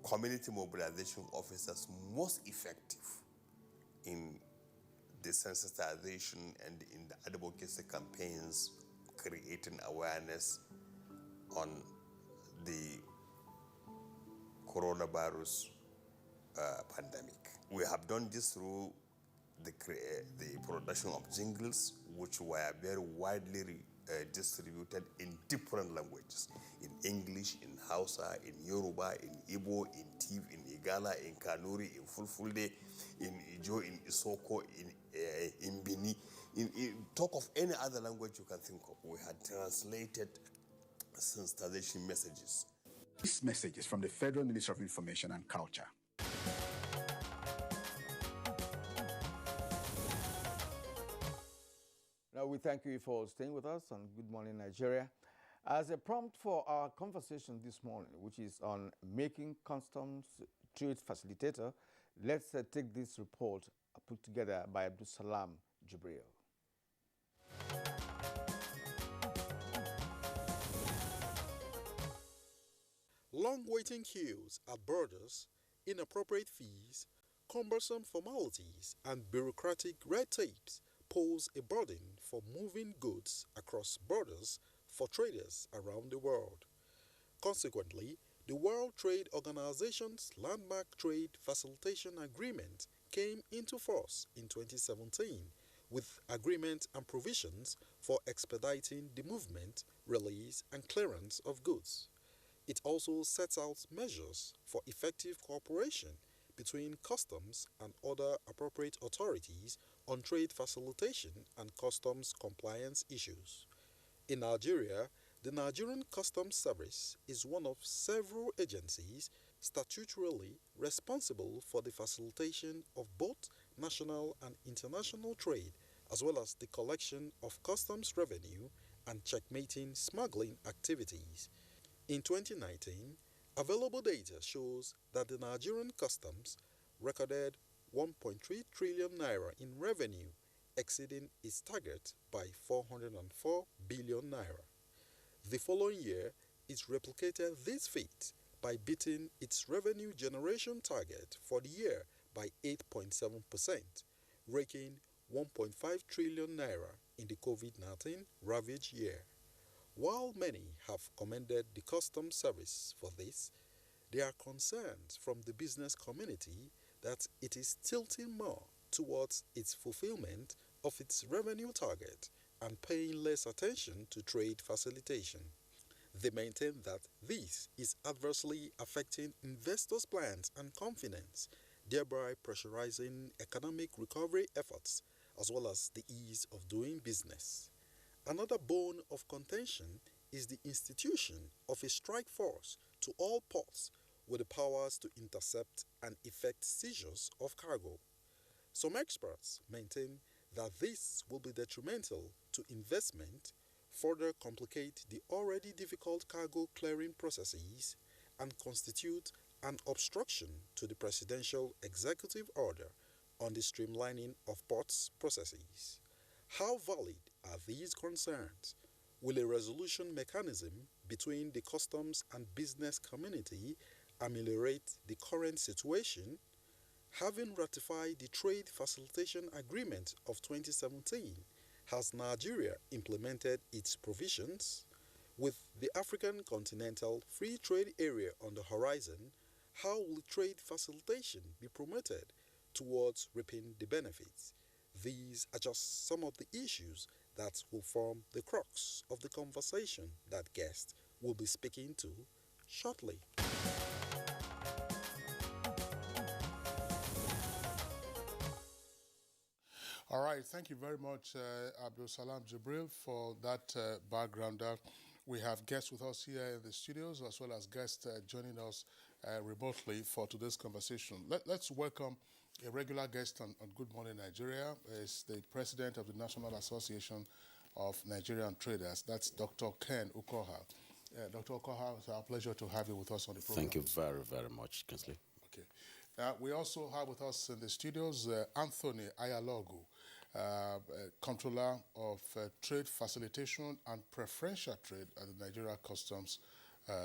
community mobilization officers most effective in the sensitization and in the advocacy campaigns, creating awareness on the coronavirus pandemic. We have done this through the production of jingles, which were very widely distributed in different languages, in English, in Hausa, in Yoruba, in Igbo, in Tiv, in Igala, in Kanuri, in Fulfulde, in Ijo, in Isoko, in Bini. In talk of any other language you can think of, we had translated sensitization messages. This message is from the Federal Ministry of Information and Culture. Now, we thank you for staying with us on Good Morning Nigeria. As a prompt for our conversation this morning, which is on making customs trade facilitator, let's take this report put together by Abdul Salam Jibril. Long waiting queues at borders, inappropriate fees, cumbersome formalities, and bureaucratic red tapes pose a burden for moving goods across borders for traders around the world. Consequently, the World Trade Organization's landmark trade facilitation agreement came into force in 2017 with agreement and provisions for expediting the movement, release, and clearance of goods. It also sets out measures for effective cooperation between customs and other appropriate authorities on trade facilitation and customs compliance issues. In Nigeria, the Nigerian Customs Service is one of several agencies statutorily responsible for the facilitation of both national and international trade, as well as the collection of customs revenue and checkmating smuggling activities. In 2019, available data shows that the Nigerian Customs recorded 1.3 trillion naira in revenue, exceeding its target by 404 billion naira. The following year, it replicated this feat by beating its revenue generation target for the year by 8.7%, raking 1.5 trillion naira in the COVID-19 ravaged year. While many have commended the Customs Service for this, there are concerns from the business community that it is tilting more towards its fulfillment of its revenue target and paying less attention to trade facilitation. They maintain that this is adversely affecting investors' plans and confidence, thereby pressurizing economic recovery efforts as well as the ease of doing business. Another bone of contention is the institution of a strike force to all ports with the powers to intercept and effect seizures of cargo. Some experts maintain that this will be detrimental to investment, further complicate the already difficult cargo clearing processes, and constitute an obstruction to the presidential executive order on the streamlining of ports processes. How valid are these concerns? Will a resolution mechanism between the customs and business community ameliorate the current situation? Having ratified the Trade Facilitation Agreement of 2017, has Nigeria implemented its provisions? With the African Continental Free Trade Area on the horizon, how will trade facilitation be promoted towards reaping the benefits? These are just some of the issues that will form the crux of the conversation that guest will be speaking to shortly. All right, thank you very much, Abdul Salam Jibril, for that backgrounder. We have guests with us here in the studios, as well as guests joining us remotely for today's conversation. Let's welcome a regular guest on Good Morning Nigeria. Is the president of the National Association of Nigerian Traders. That's Dr. Ken Ukoha. Dr. Ukoha, it's our pleasure to have you with us on the program. Thank you very, very much, Kinsley. Okay. We also have with us in the studios Anthony Ayalogu, Controller of Trade Facilitation and Preferential Trade at the Nigeria Customs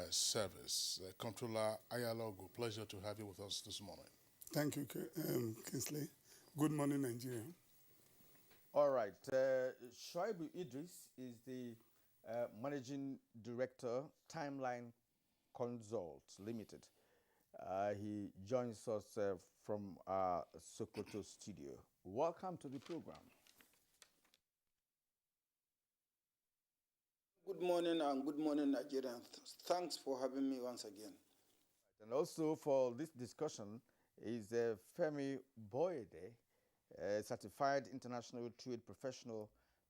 Service. Controller Ayalogu, pleasure to have you with us this morning. Thank you, Kinsley. Good morning, Nigeria. All right. Shoaibu Idris is the Managing Director, Timeline Consults Limited. He joins us from our Sokoto studio. Welcome to the program. Good morning and good morning, Nigerians. Thanks for having me once again. And also for this discussion is Femi Boyede, a certified international trade professional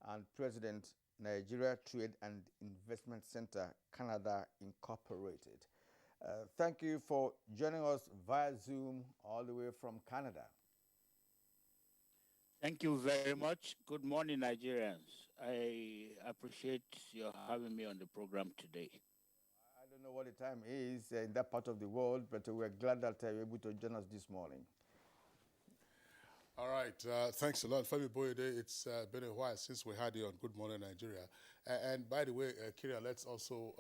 and president, Nigeria Trade and Investment Center, Canada Incorporated. Thank you for joining us via Zoom all the way from Canada. Thank you very much. Good morning, Nigerians. I appreciate your having me on the program today. I don't know what the time is in that part of the world, but we're glad that you're able to join us this morning. All right. Thanks a lot, Femi Boyede. It's been a while since we had you on Good Morning Nigeria. And by the way, Kyria, let's also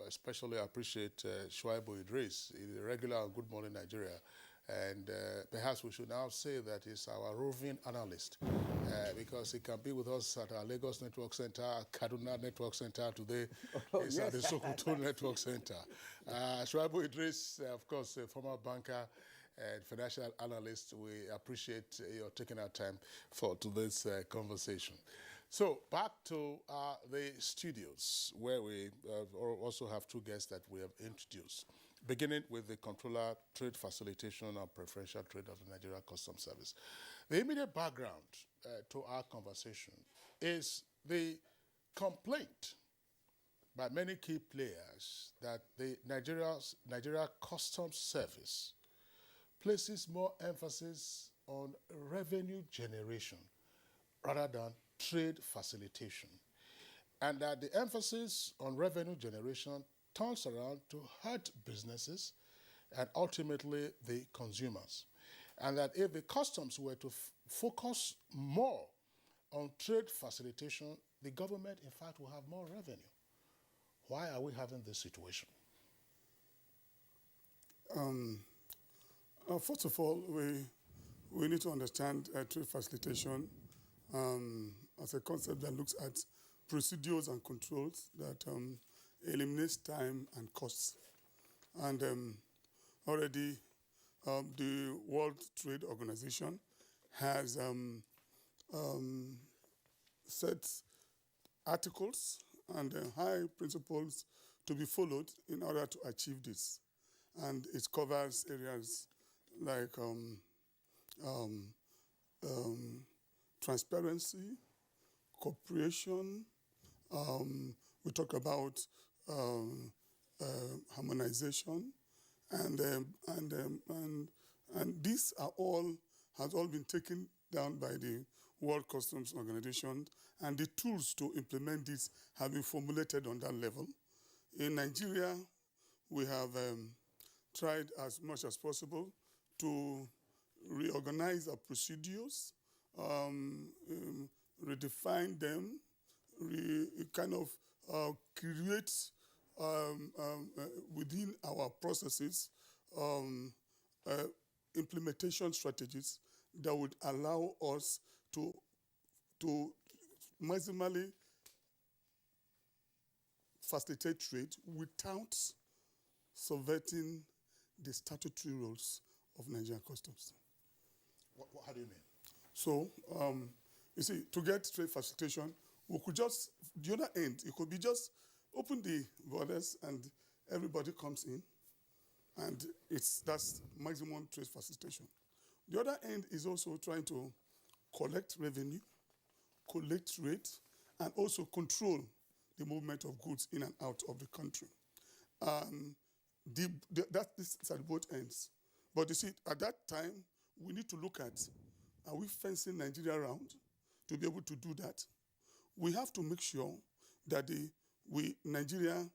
especially appreciate Shuaibu Idris, the regular on Good Morning Nigeria. And perhaps we should now say that he's our roving analyst because he can be with us at our Lagos Network Center, Kaduna Network Center. Today he's at the Sokoto Network Center. Shuaibu Idris, of course, a former banker and financial analyst, we appreciate your taking our time for today's conversation. So back to the studios where we also have two guests that we have introduced, beginning with the Controller, Trade Facilitation and Preferential Trade of the Nigerian Customs Service. The immediate background to our conversation is the complaint by many key players that the Nigeria Customs Service places more emphasis on revenue generation rather than trade facilitation, and that the emphasis on revenue generation turns around to hurt businesses and ultimately the consumers, and that if the customs were to focus more on trade facilitation, the government, in fact, will have more revenue. Why are we having this situation? First of all, we need to understand trade facilitation as a concept that looks at procedures and controls that eliminates time and costs. And already the World Trade Organization has set articles and high principles to be followed in order to achieve this. And it covers areas like transparency, cooperation. We talk about harmonization, and these has all been taken down by the World Customs Organization, and the tools to implement this have been formulated on that level. In Nigeria, we have tried as much as possible to reorganize our procedures, redefine them, create within our processes implementation strategies that would allow us to maximally facilitate trade without subverting the statutory roles of Nigerian customs. How do you mean? So, you see, to get trade facilitation, we could just, the other end, it could be just open the borders and everybody comes in, and that's maximum trade facilitation. The other end is also trying to collect revenue, collect rate, and also control the movement of goods in and out of the country. This is at both ends. But you see, at that time, we need to look at, are we fencing Nigeria around to be able to do that? We have to make sure that Nigeria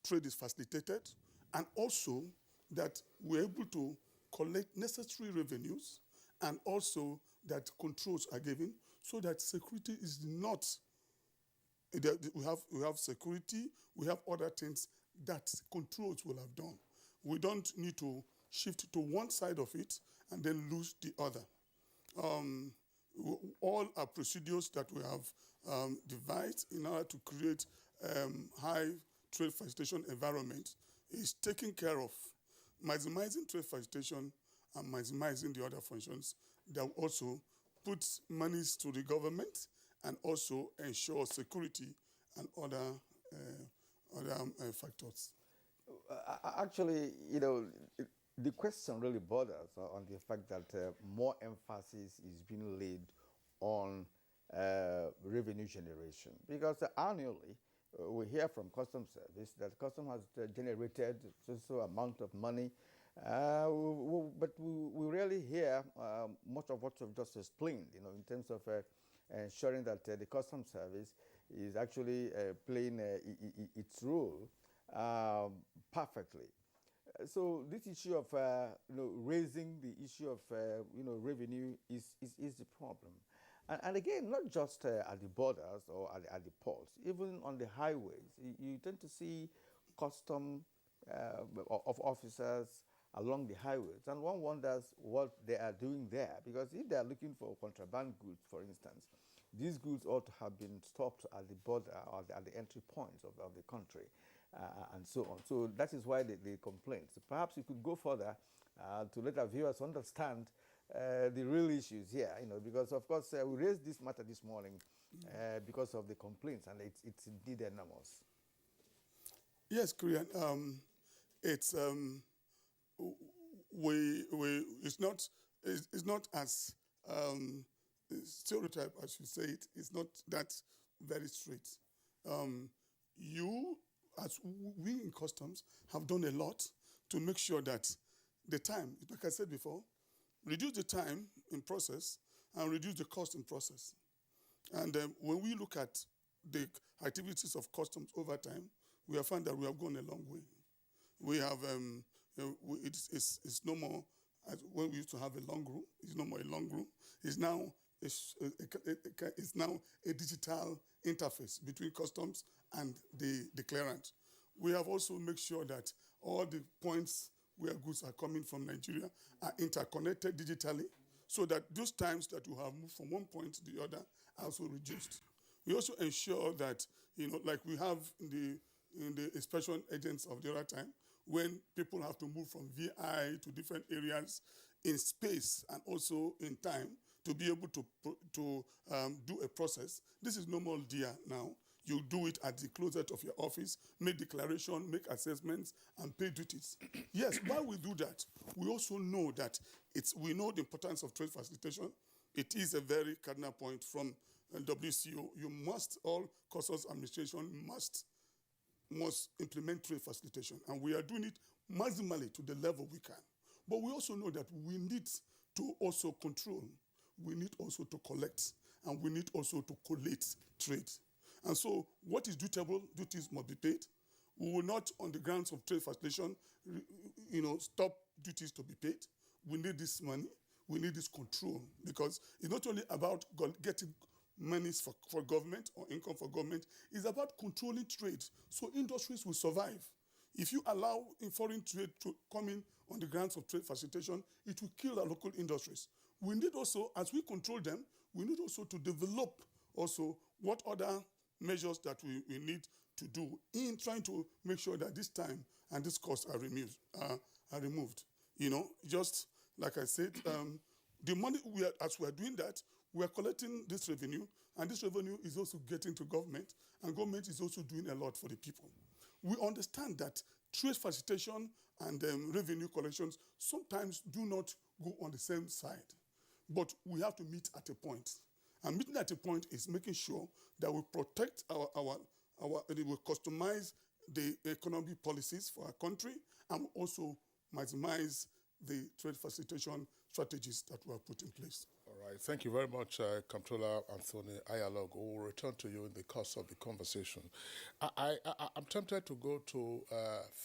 trade is facilitated, and also that we're able to collect necessary revenues, and also that controls are given so that security is not, we have security, we have other things that controls will have done. We don't need to shift to one side of it and then lose the other. All our procedures that we have devised in order to create high trade facilitation environment is taking care of maximizing trade facilitation and maximizing the other functions that also put monies to the government and also ensure security and other factors. Actually, the question really borders on the fact that more emphasis is being laid on revenue generation, because annually we hear from Customs Service that Customs has generated so amount of money, but we rarely hear much of what you've just explained, in terms of ensuring that the Customs Service is actually playing its role perfectly. So this issue of raising the issue of revenue is the problem, and again, not just at the borders or at the ports, even on the highways, you tend to see custom of officers along the highways, and one wonders what they are doing there, because if they are looking for contraband goods, for instance, these goods ought to have been stopped at the border or at the entry points of the country. And so on. So that is why they complain. So perhaps you could go further to let our viewers understand the real issues here, because of course we raised this matter this morning because of the complaints, and it's indeed enormous. Yes, Korean. It's it's not as stereotype as you say it. It's not that very straight. As we in Customs have done a lot to make sure that the time, like I said before, reduce the time in process and reduce the cost in process. And when we look at the activities of Customs over time, we have found that we have gone a long way. We have, it's no more, when we used to have a long room, it's no more a long room. It's now a digital interface between Customs and the declarant. We have also made sure that all the points where goods are coming from Nigeria are interconnected digitally, so that those times that you have moved from one point to the other are also reduced. We also ensure that, like we have in the inspection agents of the other time, when people have to move from VI to different areas in space and also in time to be able to do a process. This is no more there now. You do it at the closet of your office, make declaration, make assessments, and pay duties. Yes, while we do that, we also know that we know the importance of trade facilitation. It is a very cardinal point from WCO. All Customs Administration must implement trade facilitation, and we are doing it maximally to the level we can. But we also know that we need to also control, we need also to collect, and we need also to collate trade. And so what is dutiable, duties must be paid. We will not, on the grounds of trade facilitation, stop duties to be paid. We need this money, we need this control, because it's not only about getting monies for government or income for government, it's about controlling trade so industries will survive. If you allow foreign trade to come in on the grounds of trade facilitation, it will kill our local industries. We need also, as we control them, we need also to develop also what other measures that we need to do in trying to make sure that this time and this cost are removed. Just like I said, the money as we are doing that, we are collecting this revenue, and this revenue is also getting to government, and government is also doing a lot for the people. We understand that trade facilitation and revenue collections sometimes do not go on the same side, but we have to meet at a point. And meeting at a point is making sure that we protect we customize the economic policies for our country, and we also maximize the trade facilitation strategies that we have put in place. All right. Thank you very much, Comptroller Anthony Ayalogo. We'll return to you in the course of the conversation. I'm tempted to go to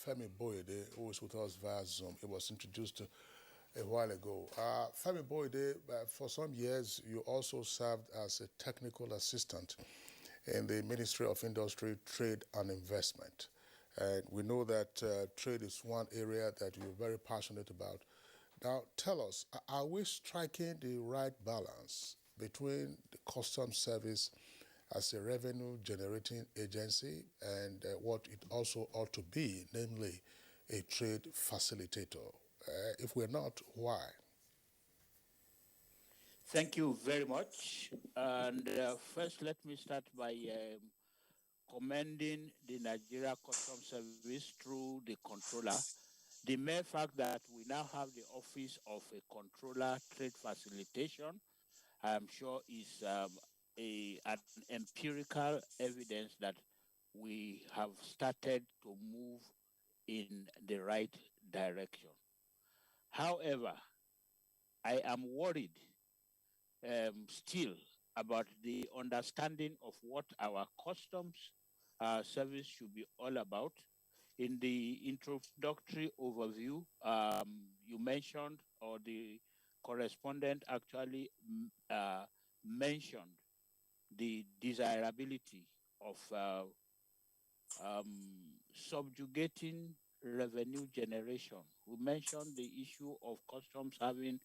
Femi Boyede, who is with us via Zoom. He was introduced a while ago. Femi Boyede, for some years, you also served as a technical assistant in the Ministry of Industry, Trade and Investment. And we know that trade is one area that you're very passionate about. Now, tell us, are we striking the right balance between the Customs Service as a revenue-generating agency and what it also ought to be, namely a trade facilitator? If we're not, why? Thank you very much. And first, let me start by commending the Nigeria Customs Service through the controller. The mere fact that we now have the office of a controller trade facilitation, I'm sure is an empirical evidence that we have started to move in the right direction. However, I am worried still about the understanding of what our customs service should be all about. In the introductory overview, you mentioned, or the correspondent actually mentioned, the desirability of subjugating revenue generation. We mentioned the issue of customs having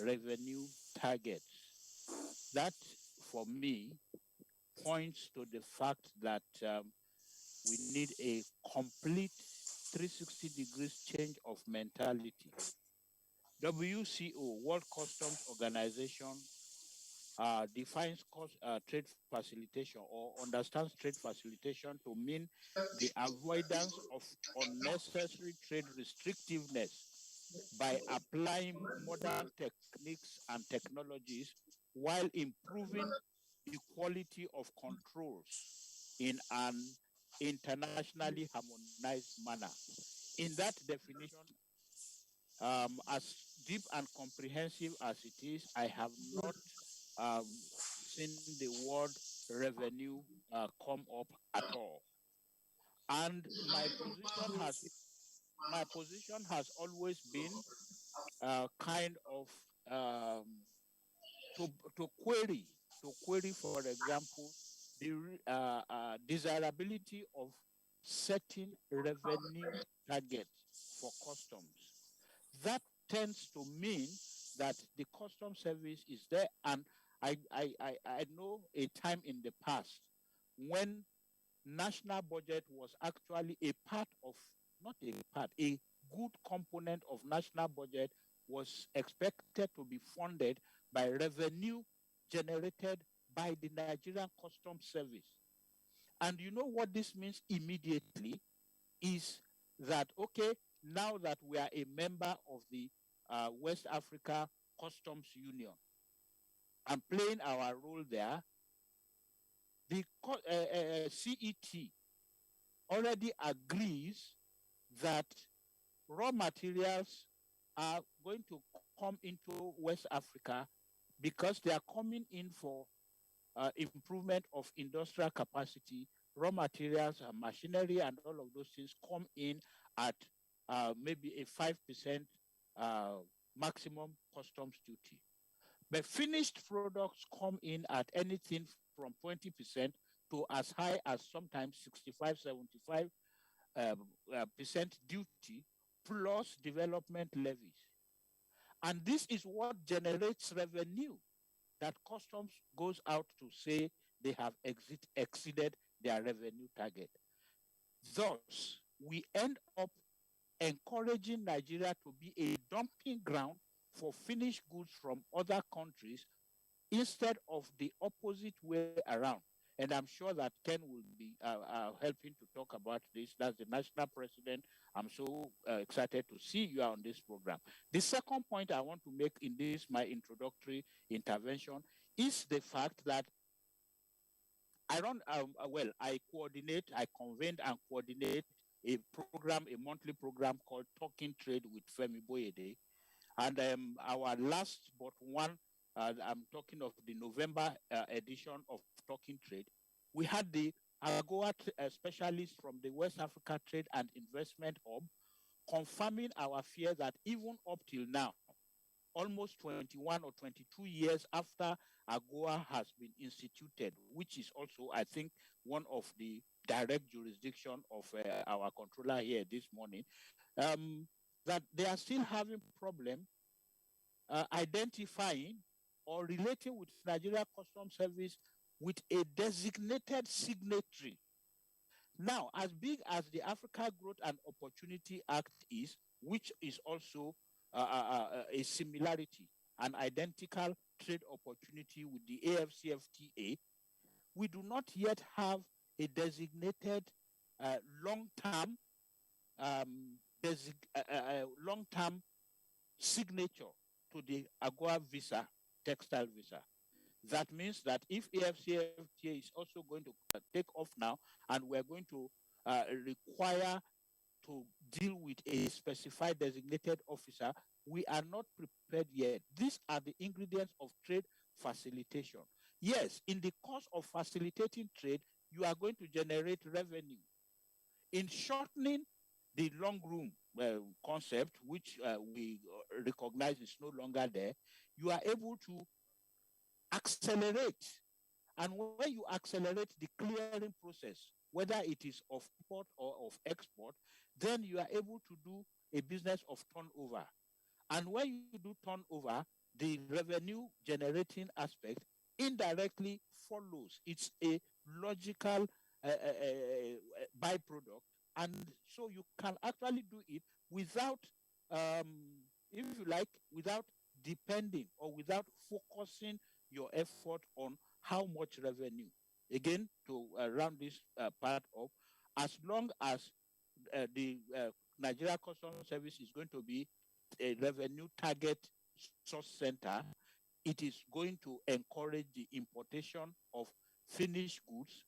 revenue targets. That, for me, points to the fact that we need a complete 360 degrees change of mentality. WCO, World Customs Organization, defines trade facilitation, or understands trade facilitation to mean the avoidance of unnecessary trade restrictiveness by applying modern techniques and technologies while improving the quality of controls in an internationally harmonized manner. In that definition, as deep and comprehensive as it is, I have not seen the word revenue come up at all. And my position has always been kind of to query, for example, the desirability of setting revenue targets for customs. That tends to mean that the custom service is there, and I know a time in the past when national budget was actually a part of, not a part, a good component of national budget was expected to be funded by revenue generated by the Nigerian Customs Service. And you know what this means immediately is that, okay, now that we are a member of the West Africa Customs Union and playing our role there, the CET already agrees that raw materials are going to come into West Africa because they are coming in for improvement of industrial capacity. Raw materials and machinery and all of those things come in at maybe a 5% maximum customs duty. But finished products come in at anything from 20% to as high as sometimes 65, 75% duty plus development levies. And this is what generates revenue that customs goes out to say they have exceeded their revenue target. Thus, we end up encouraging Nigeria to be a dumping ground for finished goods from other countries instead of the opposite way around. And I'm sure that Ken will be helping to talk about this. That's the national president. I'm so excited to see you on this program. The second point I want to make in this, my introductory intervention, is the fact that I convened and coordinate a program, a monthly program called Talking Trade with Femi Boyede. And our last but one, I'm talking of the November edition of Talking Trade, we had the AGOA specialists from the West Africa Trade and Investment Hub confirming our fear that even up till now, almost 21 or 22 years after AGOA has been instituted, which is also, I think, one of the direct jurisdiction of our controller here this morning, that they are still having problem identifying or relating with Nigeria Customs Service with a designated signatory. Now, as big as the Africa Growth and Opportunity Act is, which is also a similarity, an identical trade opportunity with the AFCFTA, we do not yet have a designated long-term long-term signature to the AGOA visa, textile visa. That means that if AFCFTA is also going to take off now, and we're going to require to deal with a specified designated officer, we are not prepared yet. These are the ingredients of trade facilitation. Yes, in the course of facilitating trade, you are going to generate revenue. In shortening the long room concept, which we recognize is no longer there, you are able to accelerate. And when you accelerate the clearing process, whether it is of import or of export, then you are able to do a business of turnover. And when you do turnover, the revenue generating aspect indirectly follows. It's a logical byproduct. And so you can actually do it without, if you like, without depending or without focusing your effort on how much revenue. Again, to round this part up, as long as the Nigeria Customs Service is going to be a revenue target source center, it is going to encourage the importation of finished goods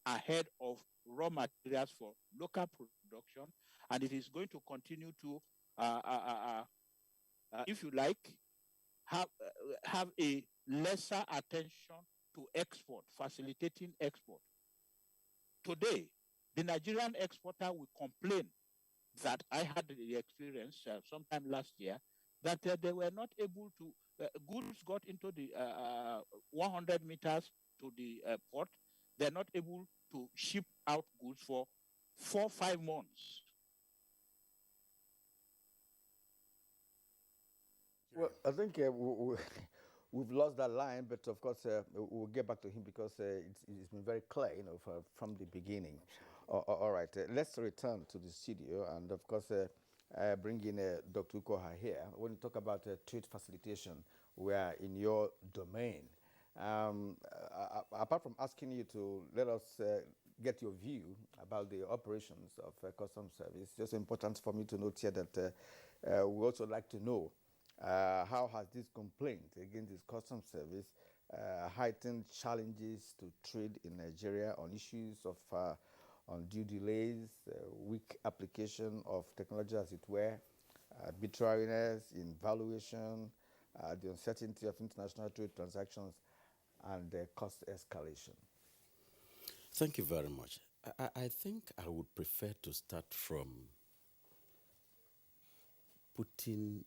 ahead of raw materials for local production, and it is going to continue to, if you like, have a lesser attention to export, facilitating export. Today, the Nigerian exporter will complain that I had the experience sometime last year that they were not able to, goods got into the 100 meters to the port. They're not able to ship out goods for 4-5 months. Well, I think we've lost that line, but of course we'll get back to him because it's been very clear, from the beginning. All right, let's return to the studio, and of course bring in Dr. Ukoha here. When you talk about trade facilitation, we are in your domain. Apart from asking you to let us get your view about the operations of customs service, it's just important for me to note here that we also like to know how has this complaint against this customs service heightened challenges to trade in Nigeria on issues of undue delays, weak application of technology as it were, arbitrariness in valuation, the uncertainty of international trade transactions, and cost escalation? Thank you very much. I think I would prefer to start from putting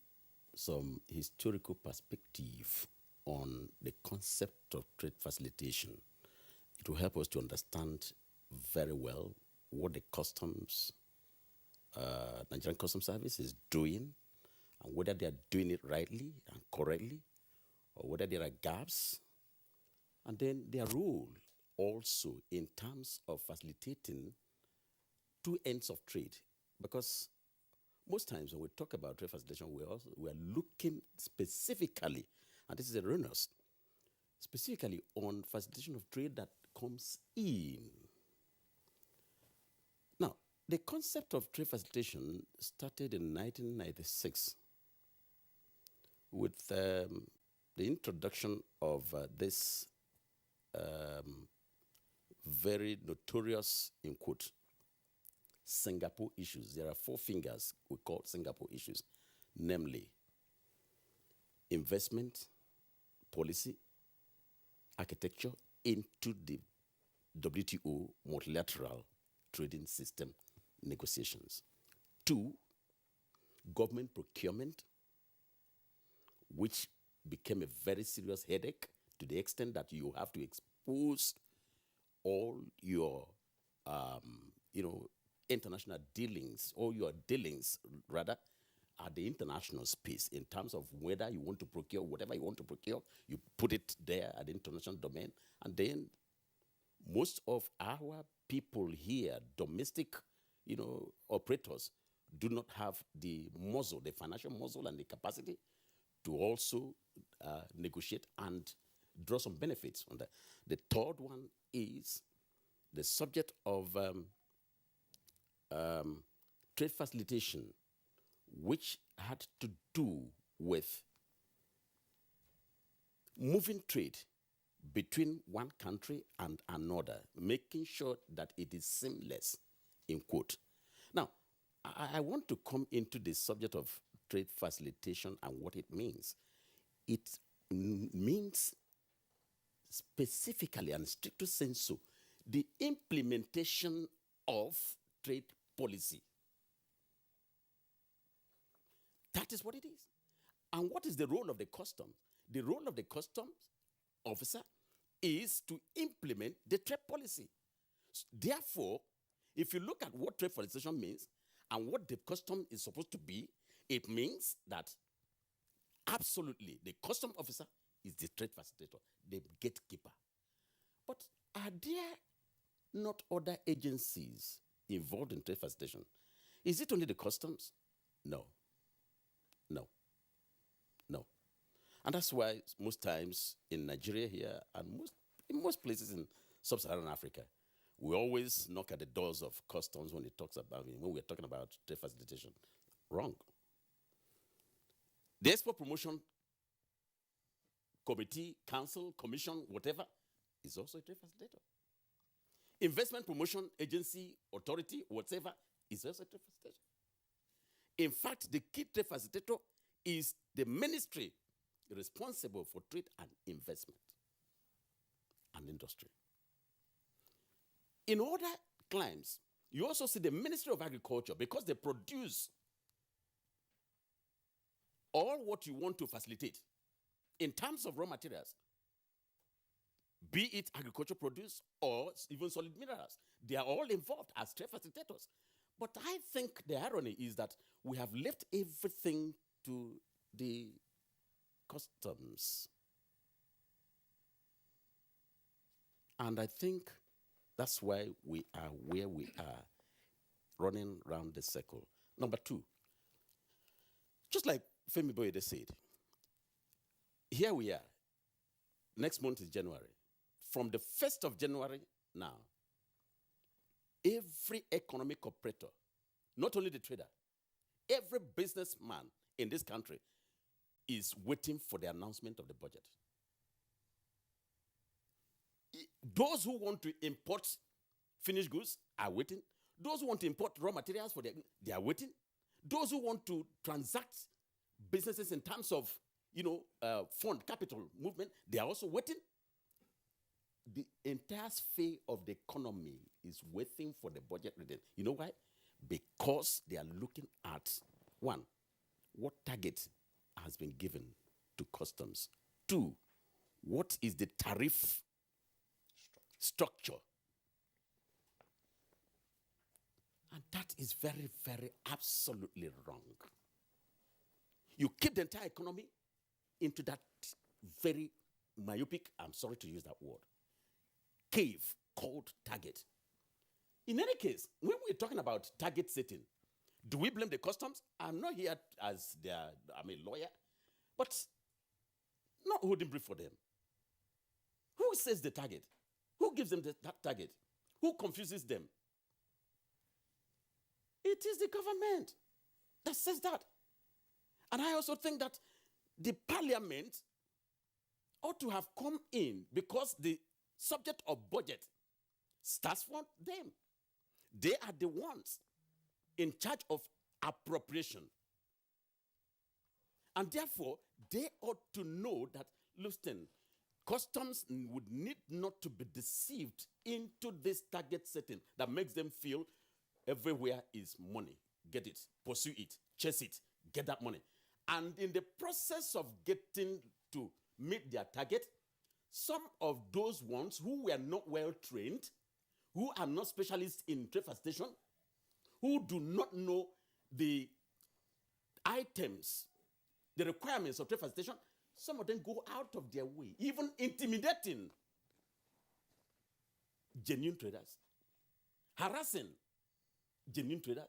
some historical perspective on the concept of trade facilitation. It will help us to understand very well what the Nigerian Customs Service is doing, and whether they are doing it rightly and correctly, or whether there are gaps, and then their role also in terms of facilitating two ends of trade. Because most times when we talk about trade facilitation, we are looking specifically, and this is erroneous, specifically on facilitation of trade that comes in. Now, the concept of trade facilitation started in 1996 with the introduction of this very notorious, in quote, Singapore issues. There are 4 fingers we call Singapore issues, namely investment, policy, architecture into the WTO multilateral trading system negotiations. 2, government procurement, which became a very serious headache to the extent that you have to expose all your, international dealings, or your dealings, rather, at the international space in terms of whether you want to procure whatever you want to procure, you put it there at the international domain, and then Most of our people here, domestic, operators, do not have the muscle, the financial muscle and the capacity to also negotiate and draw some benefits on that. The third one is the subject of trade facilitation, which had to do with moving trade between one country and another, making sure that it is seamless, in quote. Now, I want to come into the subject of trade facilitation and what it means. It means specifically and stricto sensu the implementation of trade policy. That is what it is. And what is the role of the customs? The role of the customs officer is to implement the trade policy. Therefore, if you look at what trade facilitation means and what the custom is supposed to be, it means that absolutely the custom officer is the trade facilitator, the gatekeeper. But are there not other agencies involved in trade facilitation? Is it only the customs? No. No. No. And that's why most times in Nigeria here and in most places in sub-Saharan Africa, we always knock at the doors of customs when we're talking about trade facilitation. Wrong. The Export Promotion Committee, Council, Commission, whatever, is also a trade facilitator. Investment Promotion Agency, Authority, whatever, is also a trade facilitator. In fact, the key trade facilitator is the ministry responsible for trade and investment and industry. In other climes, you also see the Ministry of Agriculture, because they produce all what you want to facilitate in terms of raw materials, be it agriculture produce or even solid minerals. They are all involved as trade facilitators. But I think the irony is that we have left everything to the customs. And I think that's why we are where we are, running around the circle. Number two, just like Femi Boyede said, here we are. Next month is January. From the 1st of January now, every economic operator, not only the trader, every businessman in this country is waiting for the announcement of the budget. Those who want to import finished goods are waiting. Those who want to import raw materials they are waiting. Those who want to transact businesses in terms of, fund capital movement, they are also waiting. The entire sphere of the economy is waiting for the budget reading. You know why? Because they are looking at, one, what target has been given to customs. Two, what is the tariff structure? And that is very, very absolutely wrong. You keep the entire economy into that very myopic, I'm sorry to use that word, cave called target. In any case, when we're talking about target setting, do we blame the customs? I'm not here as I'm a lawyer, but not holding brief for them. Who sets the target? Who gives them that target? Who confuses them? It is the government that says that. And I also think that the parliament ought to have come in, because the subject of budget starts from them. They are the ones in charge of appropriation. And therefore, they ought to know that, listen, customs would need not to be deceived into this target setting that makes them feel everywhere is money. Get it, pursue it, chase it, get that money. And in the process of getting to meet their target, some of those ones who were not well trained, who are not specialists in trade facilitation, who do not know the items, the requirements of trade facilitation, some of them go out of their way, even intimidating genuine traders, harassing genuine traders.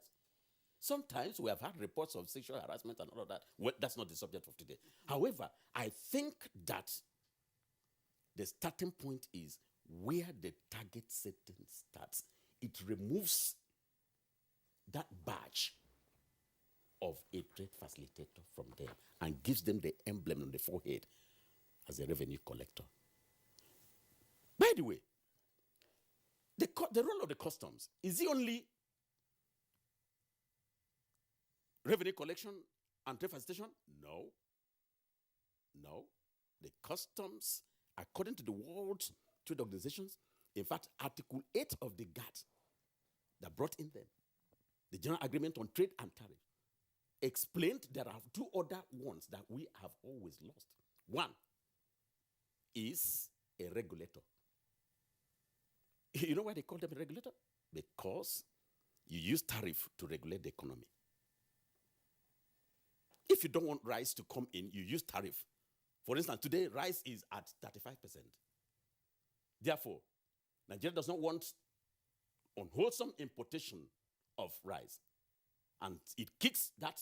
Sometimes we have had reports of sexual harassment and all of that. Well, that's not the subject of today. However, I think that the starting point is where the target setting starts. It removes that badge of a trade facilitator from them and gives them the emblem on the forehead as a revenue collector. By the way, the role of the customs, is it only revenue collection and trade facilitation? No. No. The customs, according to the World Trade Organizations, in fact, Article 8 of the GATT that brought in them, the General Agreement on Trade and Tariff, explained there are two other ones that we have always lost. One is a regulator. You know why they call them a regulator? Because you use tariff to regulate the economy. If you don't want rice to come in, you use tariff. For instance, today rice is at 35%. Therefore, Nigeria does not want unwholesome importation of rice. And it kicks that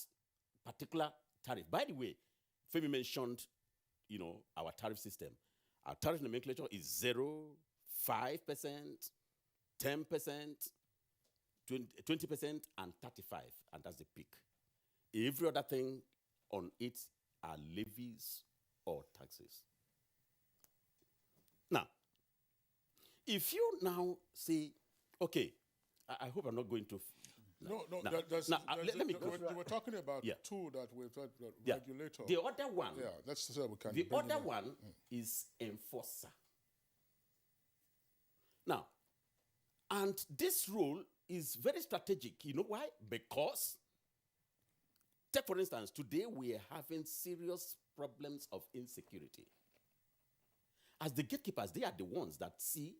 particular tariff. By the way, Femi mentioned, our tariff system. Our tariff nomenclature is 0, 5%, 10%, 20%, and 35%, and that's the peak. Every other thing on it are levies or taxes. Now, if you now say, okay, I hope I'm not going to... let me go. We're talking about two that we've got, regulator. The other one... Yeah, let's say we can... The other one is enforcer. Now, and this role is very strategic. You know why? Because, take for instance, today we are having serious problems of insecurity. As the gatekeepers, they are the ones that see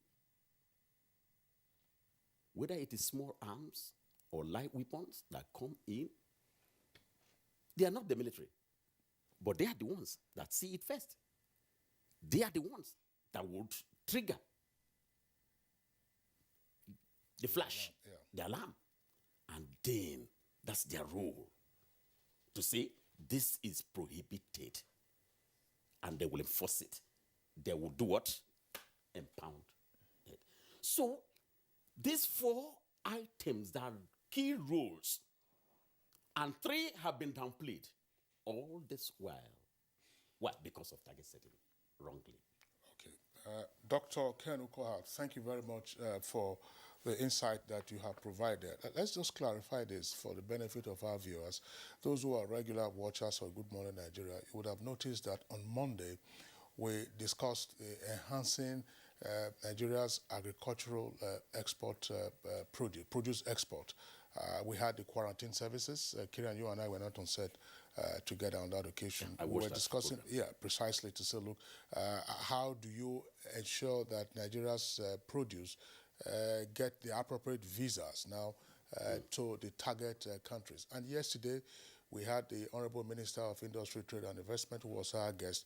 whether it is small arms or light weapons that come in. They are not the military, but they are the ones that see it first. They are the ones that would trigger the flash, the alarm. And then that's their role, to say this is prohibited. And they will enforce it. They will do what? Impound it. So these 4 items that are key roles, and 3 have been downplayed all this while. Why? Because of target setting, wrongly. Okay. Dr. Ken Ukoha, thank you very much for the insight that you have provided. Let's just clarify this for the benefit of our viewers. Those who are regular watchers of Good Morning Nigeria, you would have noticed that on Monday, we discussed enhancing Nigeria's agricultural export, produce export. We had the quarantine services. Kieran, you and I were not on set together on that occasion. We were discussing, precisely to say, look, how do you ensure that Nigeria's produce get the appropriate visas now to the target countries? And yesterday, we had the Honorable Minister of Industry, Trade and Investment, who was our guest,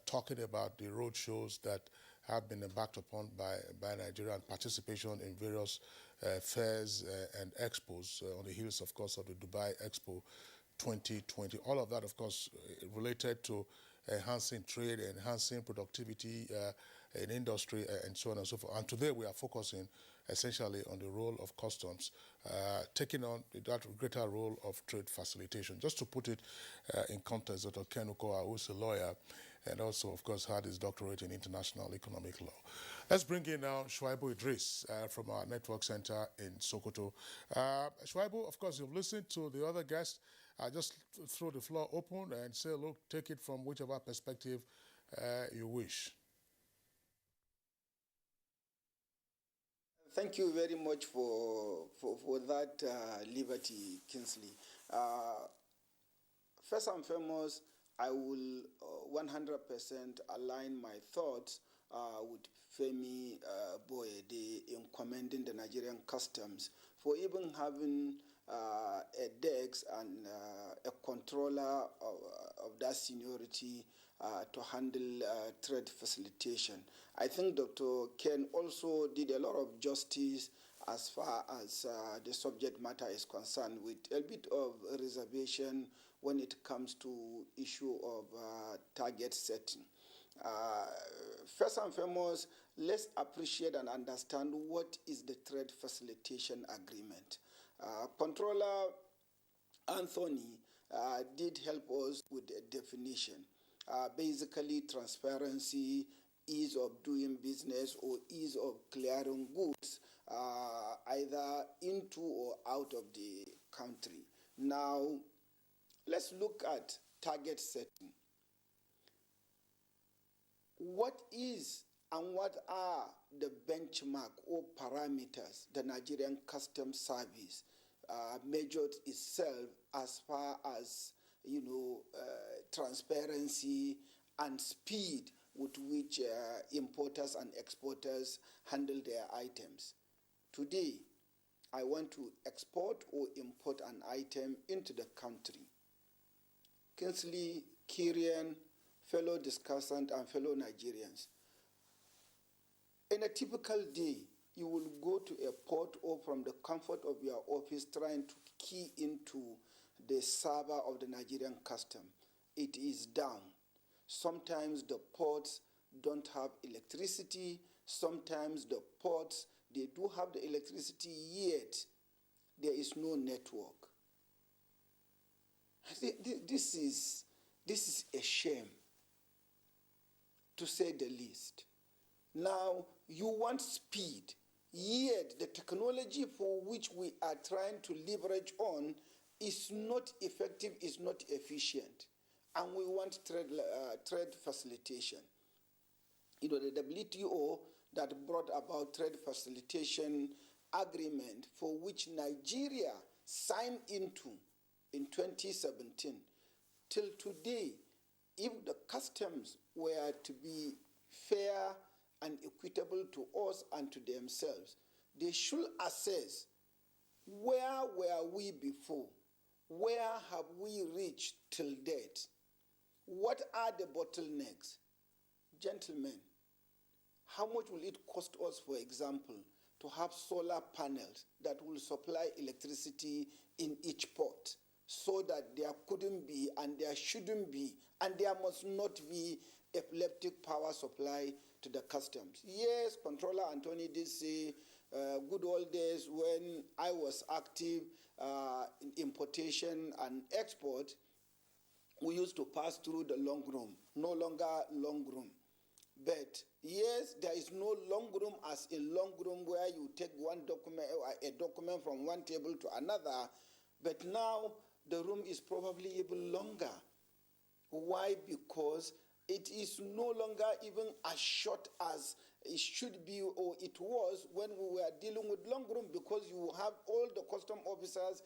talking about the road shows that have been embarked upon by Nigeria and participation in various fairs and expos on the heels, of course, of the Dubai Expo 2020. All of that, of course, related to enhancing trade, enhancing productivity in industry, and so on and so forth. And today we are focusing essentially on the role of customs, taking on that greater role of trade facilitation. Just to put it in context, Dr. Ken Ukoha, who's a lawyer, and also, of course, had his doctorate in international economic law. Let's bring in now Shuaibu Idris from our network center in Sokoto. Shuaibu, of course, you've listened to the other guests. I just throw the floor open and say, look, take it from whichever perspective you wish. Thank you very much for that liberty, Kingsley. First and foremost, I will 100% align my thoughts with Femi Boyede in commending the Nigerian customs for even having a desk next and a controller of that seniority to handle trade facilitation. I think Dr. Ken also did a lot of justice as far as the subject matter is concerned, with a bit of reservation when it comes to issue of target setting. First and foremost, let's appreciate and understand what is the trade facilitation agreement. Controller Anthony did help us with a definition. Basically, transparency, ease of doing business, or ease of clearing goods either into or out of the country. Now, let's look at target setting. What is and what are the benchmark or parameters the Nigerian Customs Service measured itself as far as transparency and speed with which importers and exporters handle their items? Today, I want to export or import an item into the country. Kingsley, Kirian, fellow discussant, and fellow Nigerians, in a typical day, you will go to a port or from the comfort of your office trying to key into the server of the Nigerian custom. It is down. Sometimes the ports don't have electricity. Sometimes the ports, they do have the electricity, yet there is no network. This is a shame, to say the least. Now, you want speed, yet the technology for which we are trying to leverage on is not effective, is not efficient, and we want trade facilitation. The WTO that brought about trade facilitation agreement, for which Nigeria signed into in 2017, till today, if the customs were to be fair and equitable to us and to themselves, they should assess where were we before, where have we reached till date, what are the bottlenecks. Gentlemen, how much will it cost us, for example, to have solar panels that will supply electricity in each port, so that there couldn't be and there shouldn't be and there must not be epileptic power supply to the customs? Yes, Controller Anthony did say good old days when I was active in importation and export, we used to pass through the long room, no longer long room. But yes, there is no long room as a long room where you take one document, a document from one table to another, but now the room is probably even longer. Why? Because it is no longer even as short as it should be or it was when we were dealing with long room, because you have all the custom officers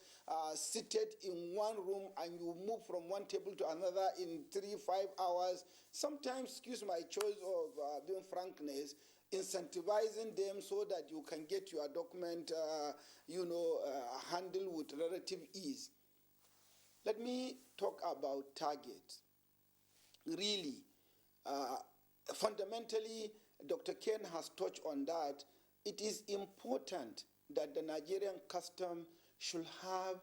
seated in one room and you move from one table to another in 3-5 hours. Sometimes, excuse my choice of being frankness, incentivizing them so that you can get your document handled with relative ease. Let me talk about targets. Really, fundamentally, Dr. Ken has touched on that. It is important that the Nigerian custom should have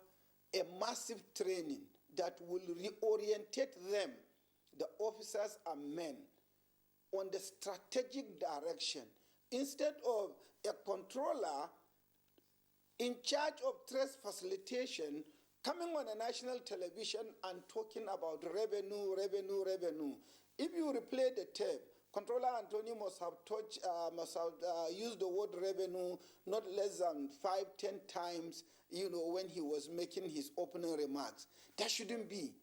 a massive training that will reorientate them, the officers and men, on the strategic direction. Instead of a controller in charge of trade facilitation coming on a national television and talking about revenue. If you replay the tape, Controller Anthony must have used the word revenue not less than 5-10 times, when he was making his opening remarks. That shouldn't be.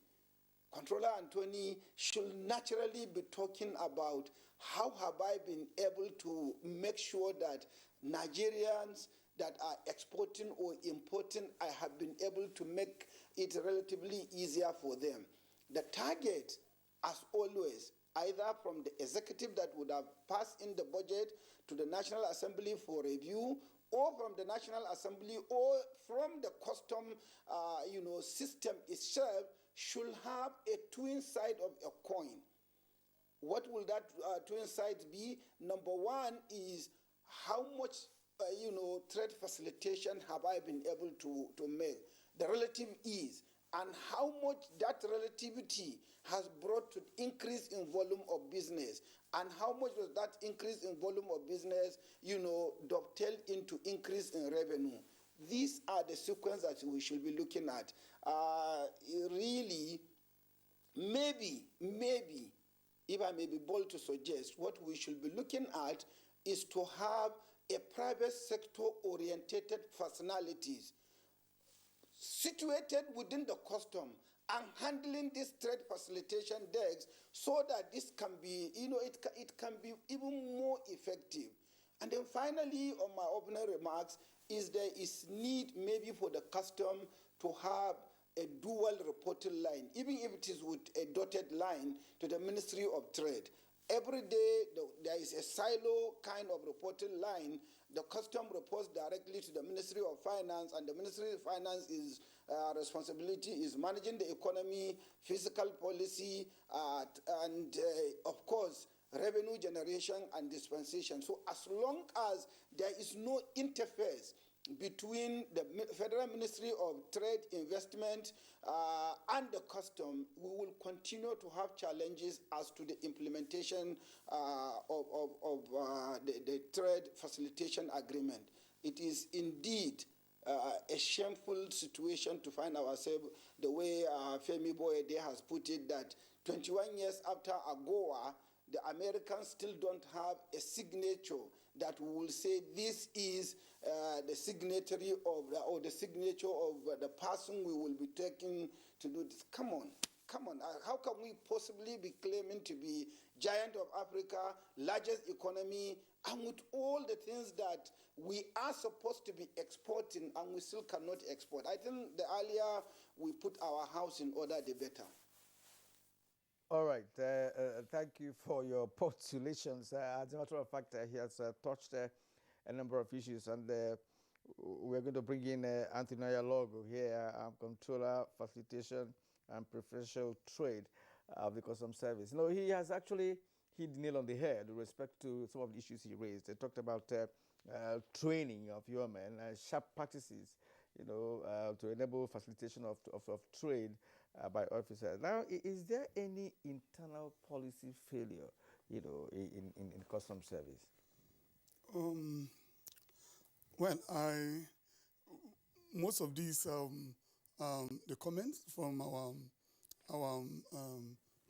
Controller Anthony should naturally be talking about how have I been able to make sure that Nigerians that are exporting or importing, I have been able to make it relatively easier for them. The target, as always, either from the executive that would have passed in the budget to the National Assembly for review, or from the National Assembly or from the custom system itself should have a twin side of a coin. What will that twin sides be? Number one is how much trade facilitation have I been able to make? The relative ease, and how much that relativity has brought to increase in volume of business, and how much was that increase in volume of business, dovetailed into increase in revenue. These are the sequence that we should be looking at. Really, maybe, if I may be bold to suggest, what we should be looking at is to have a private sector-orientated personalities situated within the custom and handling this trade facilitation desks so that this can be, it can be even more effective. And then finally, on my opening remarks, there is need maybe for the custom to have a dual reporting line, even if it is with a dotted line to the Ministry of Trade. Every day there is a silo kind of reporting line. The custom reports directly to the Ministry of Finance, and the Ministry of Finance is responsibility is managing the economy, fiscal policy, and of course, revenue generation and dispensation. So as long as there is no interface between the Federal Ministry of Trade, Investment, and the custom, we will continue to have challenges as to the implementation of the trade facilitation agreement. It is indeed a shameful situation to find ourselves the way Femi Boyede has put it, that 21 years after AGOA, the Americans still don't have a signature that we will say this is the signatory of or the signature of the person we will be taking to do this. Come on. How can we possibly be claiming to be giant of Africa, largest economy, and with all the things that we are supposed to be exporting and we still cannot export? I think the earlier we put our house in order, the better. All right. Thank you for your postulations. As a matter of fact, he has touched a number of issues, and we're going to bring in Anthony Logo here, Controller, Facilitation, and Preferential Trade of the Customs Service. He has actually hit the nail on the head with respect to some of the issues he raised. They talked about training of your men, sharp practices, to enable facilitation of trade by officers. Now, is there any internal policy failure, in Customs Service? Well, most of these the comments from our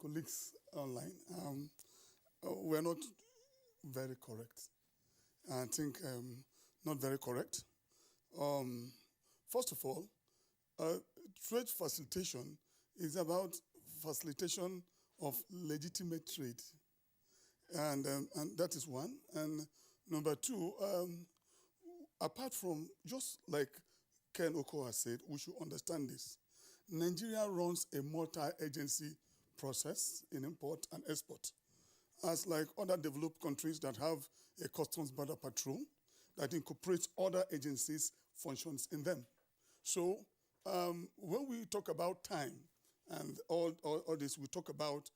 colleagues online were not very correct. I think not very correct. First of all, trade facilitation is about facilitation of legitimate trade, and that is one. And number two, apart from, just like Ken Oko has said, we should understand this. Nigeria runs a multi-agency process in import and export, as like other developed countries that have a customs border patrol that incorporates other agencies' functions in them. So when we talk about time and all this, we talk about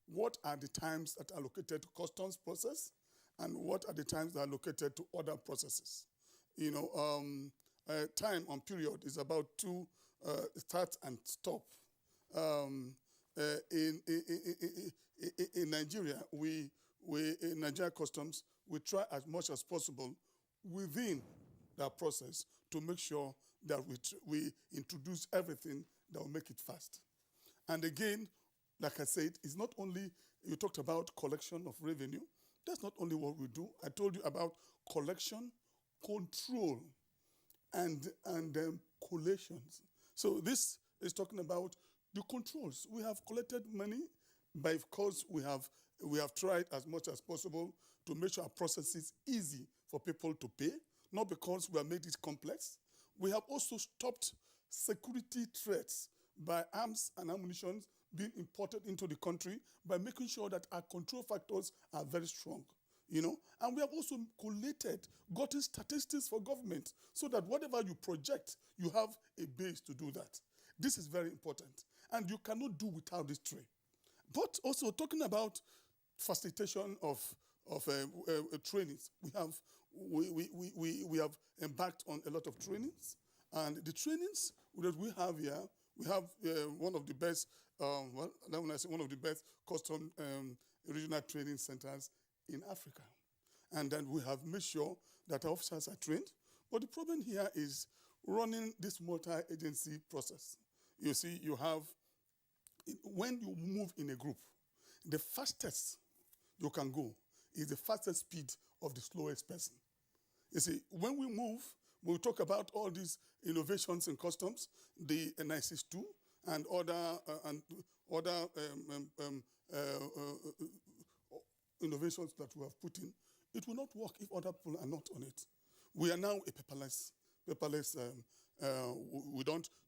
what are the times that are allocated to customs process and what are the times that are allocated to other processes. Time on period is about two start and stop. In Nigeria, in Nigeria Customs, we try as much as possible within that process to make sure that we introduce everything that will make it fast. And again, like I said, it's not only, you talked about collection of revenue. That's not only what we do. I told you about collection, control, and collations. So this is talking about the controls. We have collected money, but of course we have tried as much as possible to make sure our process is easy for people to pay, not because we have made it complex. We have also stopped security threats by arms and ammunition being imported into the country by making sure that our control factors are very strong. And we have also gotten statistics for government so that whatever you project, you have a base to do that. This is very important. And you cannot do without this tray. But also talking about facilitation of trainings, we have embarked on a lot of trainings. And the trainings that we have here, we have one of the best, when I say one of the best custom regional training centers in Africa. And then we have made sure that our officers are trained. But the problem here is running this multi-agency process. You see, you have, when you move in a group, the fastest you can go is the fastest speed of the slowest person. You see, when we move, we'll talk about all these innovations in customs, the NIS2 and other innovations that we have put in. It will not work if other people are not on it. We are now a paperless.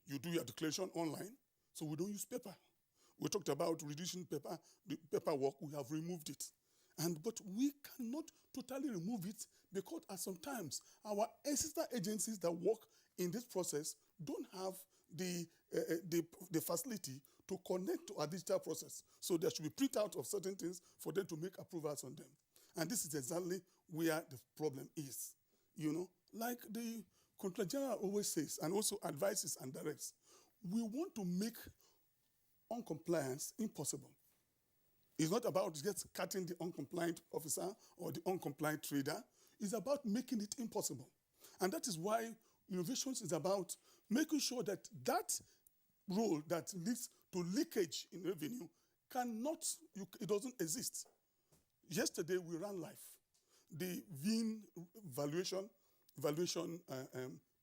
You do your declaration online, so we don't use paper. We talked about reducing the paperwork. We have removed it. But we cannot totally remove it because sometimes our sister agencies that work in this process don't have the facility to connect to our digital process. So there should be printout of certain things for them to make approvals on them. And this is exactly where the problem is. Like the Controller General always says, and also advises and directs, we want to make uncompliance impossible. It's not about just cutting the uncompliant officer or the uncompliant trader. It's about making it impossible. And that is why innovations is about making sure that role that leads to leakage in revenue it doesn't exist. Yesterday, we ran live the VIN valuation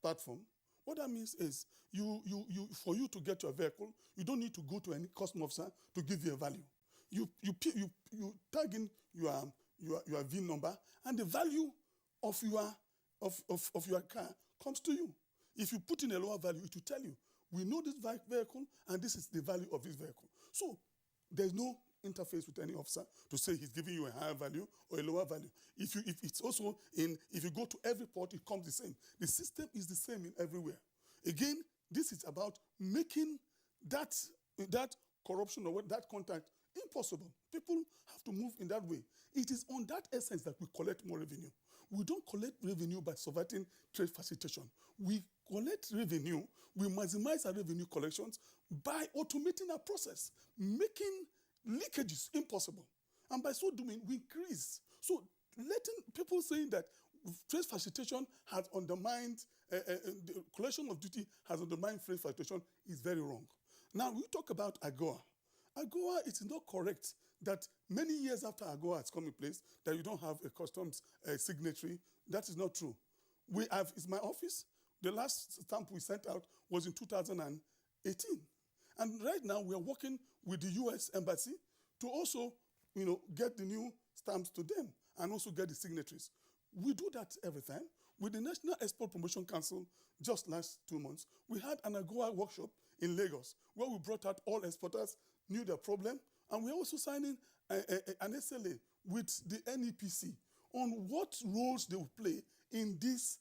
platform. What that means is for you to get your vehicle, you don't need to go to any custom officer to give you a value. You tag in your VIN number, and the value of your car comes to you. If you put in a lower value, it will tell you, we know this vehicle, and this is the value of this vehicle. So there's no interface with any officer to say he's giving you a higher value or a lower value. If you go to every port, it comes the same. The system is the same in everywhere. Again, this is about making that corruption or that contact impossible. People have to move in that way. It is on that essence that we collect more revenue. We don't collect revenue by subverting trade facilitation. We collect revenue, we maximize our revenue collections by automating our process, making leakages impossible. And by so doing, we increase. So letting people saying that trade facilitation has undermined, the collection of duty has undermined trade facilitation is very wrong. Now, we talk about AGOA. AGOA, it's not correct that many years after AGOA has come in place, that you don't have a customs signatory. That is not true. It's my office. The last stamp we sent out was in 2018. And right now, we are working with the U.S. Embassy to also, get the new stamps to them and also get the signatories. We do that every time. With the National Export Promotion Council, just last 2 months, we had an AGOA workshop in Lagos where we brought out all exporters, knew their problem, and we're also signing an SLA with the NEPC on what roles they will play in this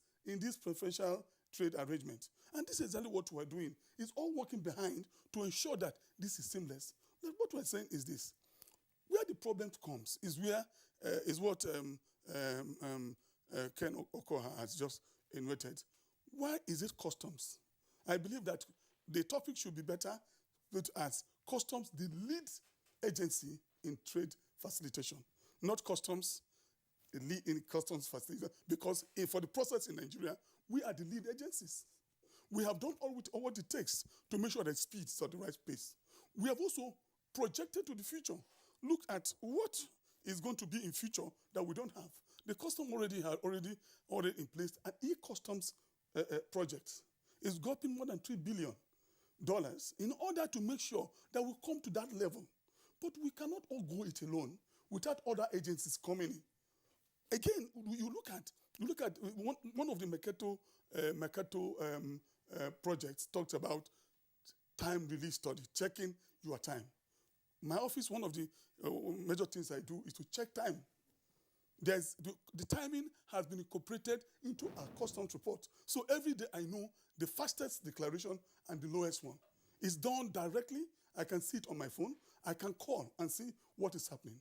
preferential trade arrangement. And this is exactly what we're doing. It's all working behind to ensure that this is seamless. Now, what we're saying is this. Where the problem comes is what Ken Okoha has just invited. Why is it customs? I believe that the topic should be better put as customs, the lead agency in trade facilitation, not customs in customs facilitation, because for the process in Nigeria, we are the lead agencies. We have done all what it takes to make sure that speed is at the right pace. We have also projected to the future. Look at what is going to be in future that we don't have. The custom already in place. An e-customs project is gotten more than $3 billion in order to make sure that we come to that level. But we cannot all go it alone without other agencies coming in. Again, you look at one of the Mercato projects talks about time release study, checking your time. My office, one of the major things I do is to check time. The timing has been incorporated into our customs report. So every day I know the fastest declaration and the lowest one. It's done directly. I can see it on my phone. I can call and see what is happening.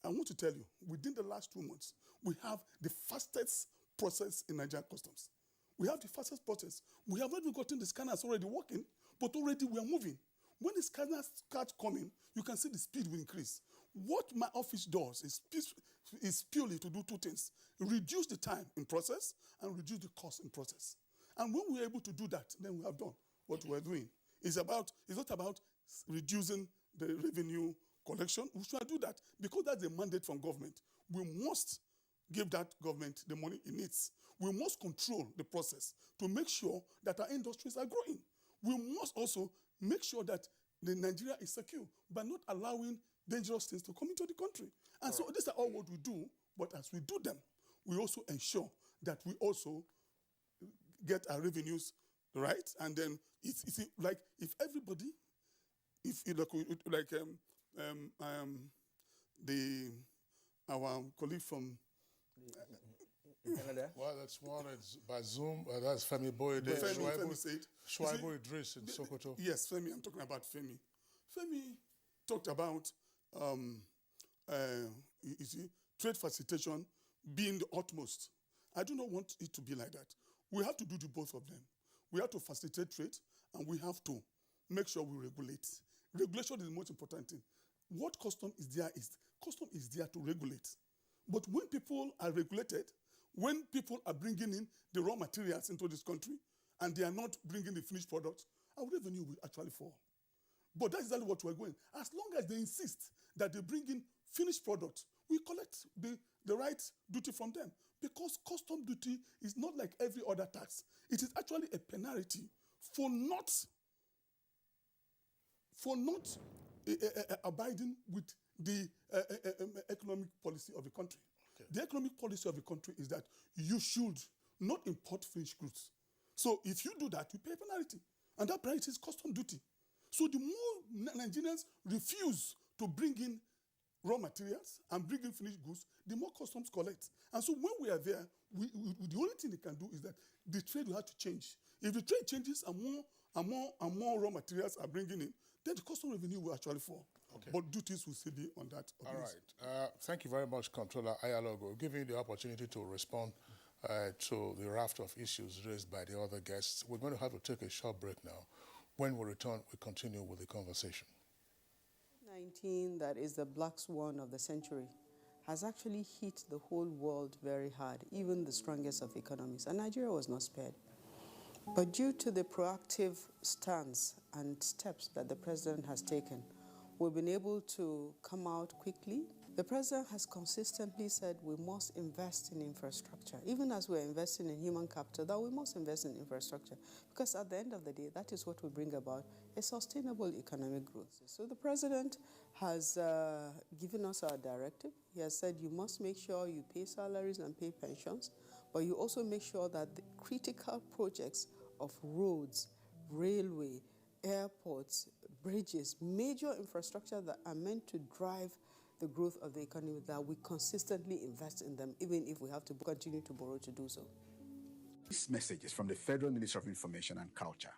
I want to tell you, within the last 2 months, we have the fastest process in Nigerian customs. We have the fastest process. We have not even gotten the scanners already working, but already we are moving. When the scanners start coming, you can see the speed will increase. What my office does is purely to do two things: reduce the time in process and reduce the cost in process. And when we're able to do that, then we have done what we're doing. It's not about reducing the revenue collection. We should do that because that's a mandate from government. We must give that government the money it needs. We must control the process to make sure that our industries are growing. We must also make sure that the Nigeria is secure by not allowing dangerous things to come into the country. And so these are all what we do, but as we do them, we also ensure that we also get our revenues right. And then it's like if everybody, our colleague from Canada. Well, that's one. It's by Zoom. That's Femi Boyede. Femi said. Shuaibu Idris in Sokoto. Yes, Femi. I'm talking about Femi. Femi talked about trade facilitation being the utmost. I do not want it to be like that. We have to do the both of them. We have to facilitate trade, and we have to make sure we regulate. Regulation is the most important thing. What custom is there to regulate. But when people are regulated, when people are bringing in the raw materials into this country and they are not bringing the finished products, our revenue will actually fall. But that's exactly what we're going. As long as they insist that they bring in finished products, we collect the right duty from them. Because custom duty is not like every other tax. It is actually a penalty for not abiding with the economic policy of the country. Okay. The economic policy of the country is that you should not import finished goods. So if you do that, you pay a penalty. And that penalty is custom duty. So the more Nigerians refuse to bring in raw materials and bring in finished goods, the more customs collect. And so when we are there, the only thing they can do is that the trade will have to change. If the trade changes and more raw materials are bringing in, then the custom revenue will actually fall. Okay. But duties will still be on that. All right. Thank you very much, Comptroller Ayalogo. We'll give you the opportunity to respond to the raft of issues raised by the other guests. We're going to have to take a short break now. When we return, we continue with the conversation. COVID-19, that is the black swan of the century, has actually hit the whole world very hard, even the strongest of economies. And Nigeria was not spared. But due to the proactive stance and steps that the president has taken, we've been able to come out quickly. The president has consistently said we must invest in infrastructure. Even as we're investing in human capital, that we must invest in infrastructure. Because at the end of the day, that is what will bring about a sustainable economic growth. So the president has given us our directive. He has said you must make sure you pay salaries and pay pensions, but you also make sure that the critical projects of roads, railway, airports, bridges, major infrastructure that are meant to drive the growth of the economy, that we consistently invest in them, even if we have to continue to borrow to do so. This message is from the Federal Ministry of Information and Culture.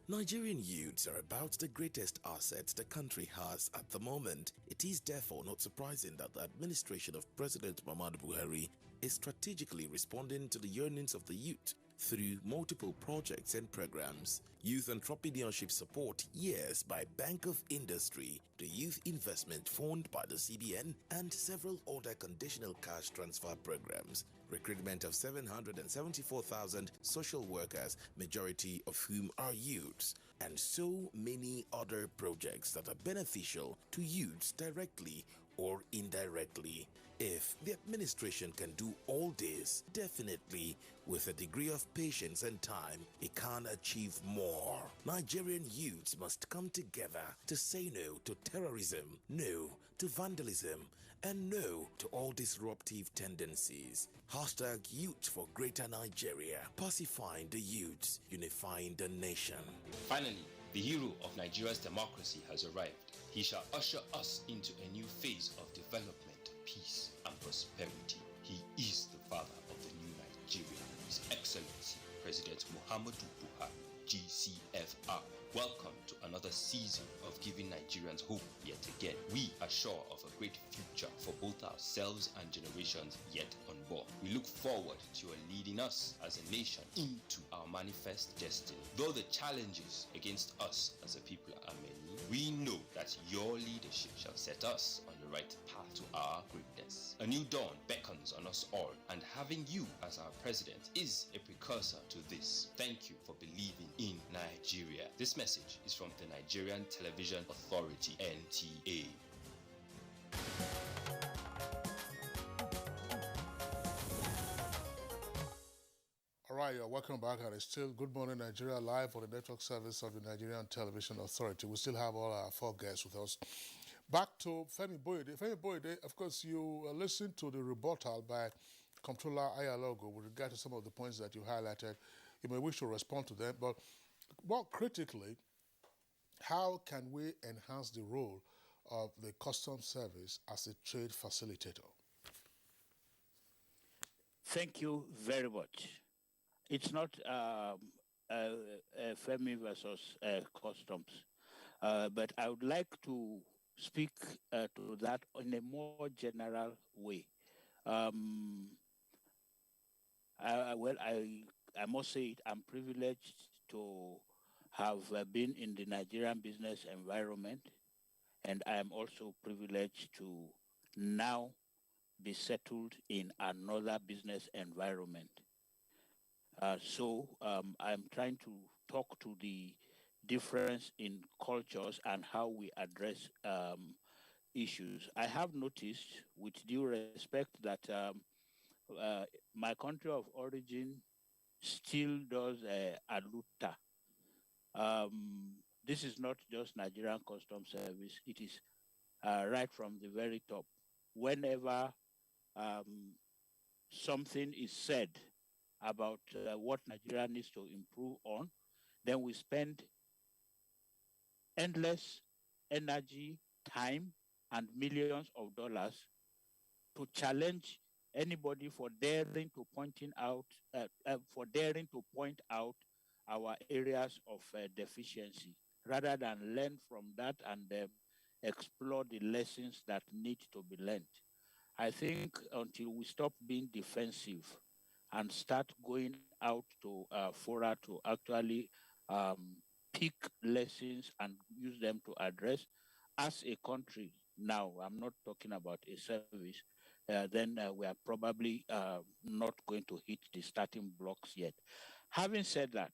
Nigerian youths are about the greatest asset the country has at the moment. It is therefore not surprising that the administration of President Muhammadu Buhari is strategically responding to the yearnings of the youth through multiple projects and programs. Youth Entrepreneurship Support Years by Bank of Industry, the Youth Investment Fund by the CBN, and several other conditional cash transfer programs. Recruitment of 774,000 social workers, majority of whom are youths, and so many other projects that are beneficial to youths directly or indirectly. If the administration can do all this, definitely with a degree of patience and time, it can achieve more. Nigerian youths must come together to say no to terrorism, no to vandalism, and no to all disruptive tendencies. Hashtag Youth for Greater Nigeria, pacifying the youths, unifying the nation. Finally, the hero of Nigeria's democracy has arrived. He shall usher us into a new phase of development, peace, and prosperity. He is the father of the new Nigeria, His Excellency President Muhammadu Buhari, GCFR. Welcome to another season of giving Nigerians hope yet again. We are sure of a great future for both ourselves and generations yet unborn. We look forward to your leading us as a nation into our manifest destiny. Though the challenges against us as a people are many, we know that your leadership shall set us on the right path to our greatness. A new dawn beckons on us all, and having you as our president is a precursor to this. Thank you for believing in Nigeria. This message is from the Nigerian Television Authority, NTA. All right, you're welcome back, and it's still Good Morning Nigeria live on the network service of the Nigerian Television Authority. We still have all our four guests with us. Back to Femi Boyede. Femi Boyede, of course, you listened to the rebuttal by Comptroller Ayalogo with regard to some of the points that you highlighted. You may wish to respond to them, but more critically, how can we enhance the role of the Customs Service as a trade facilitator? Thank you very much. It's not Femi versus Customs, but I would like to speak to that in a more general way. I must say it, I'm privileged to have been in the Nigerian business environment, and I am also privileged to now be settled in another business environment. So I'm trying to talk to the difference in cultures and how we address issues. I have noticed, with due respect, that my country of origin still does aluta. This is not just Nigerian Customs Service. It is right from the very top. Whenever something is said about what Nigeria needs to improve on, then we spend endless energy, time, and millions of dollars to challenge anybody for daring to point out our areas of deficiency, rather than learn from that and explore the lessons that need to be learned. I think until we stop being defensive and start going out to fora to actually pick lessons and use them to address as a country. Now, I'm not talking about a service, then we are probably not going to hit the starting blocks yet. Having said that,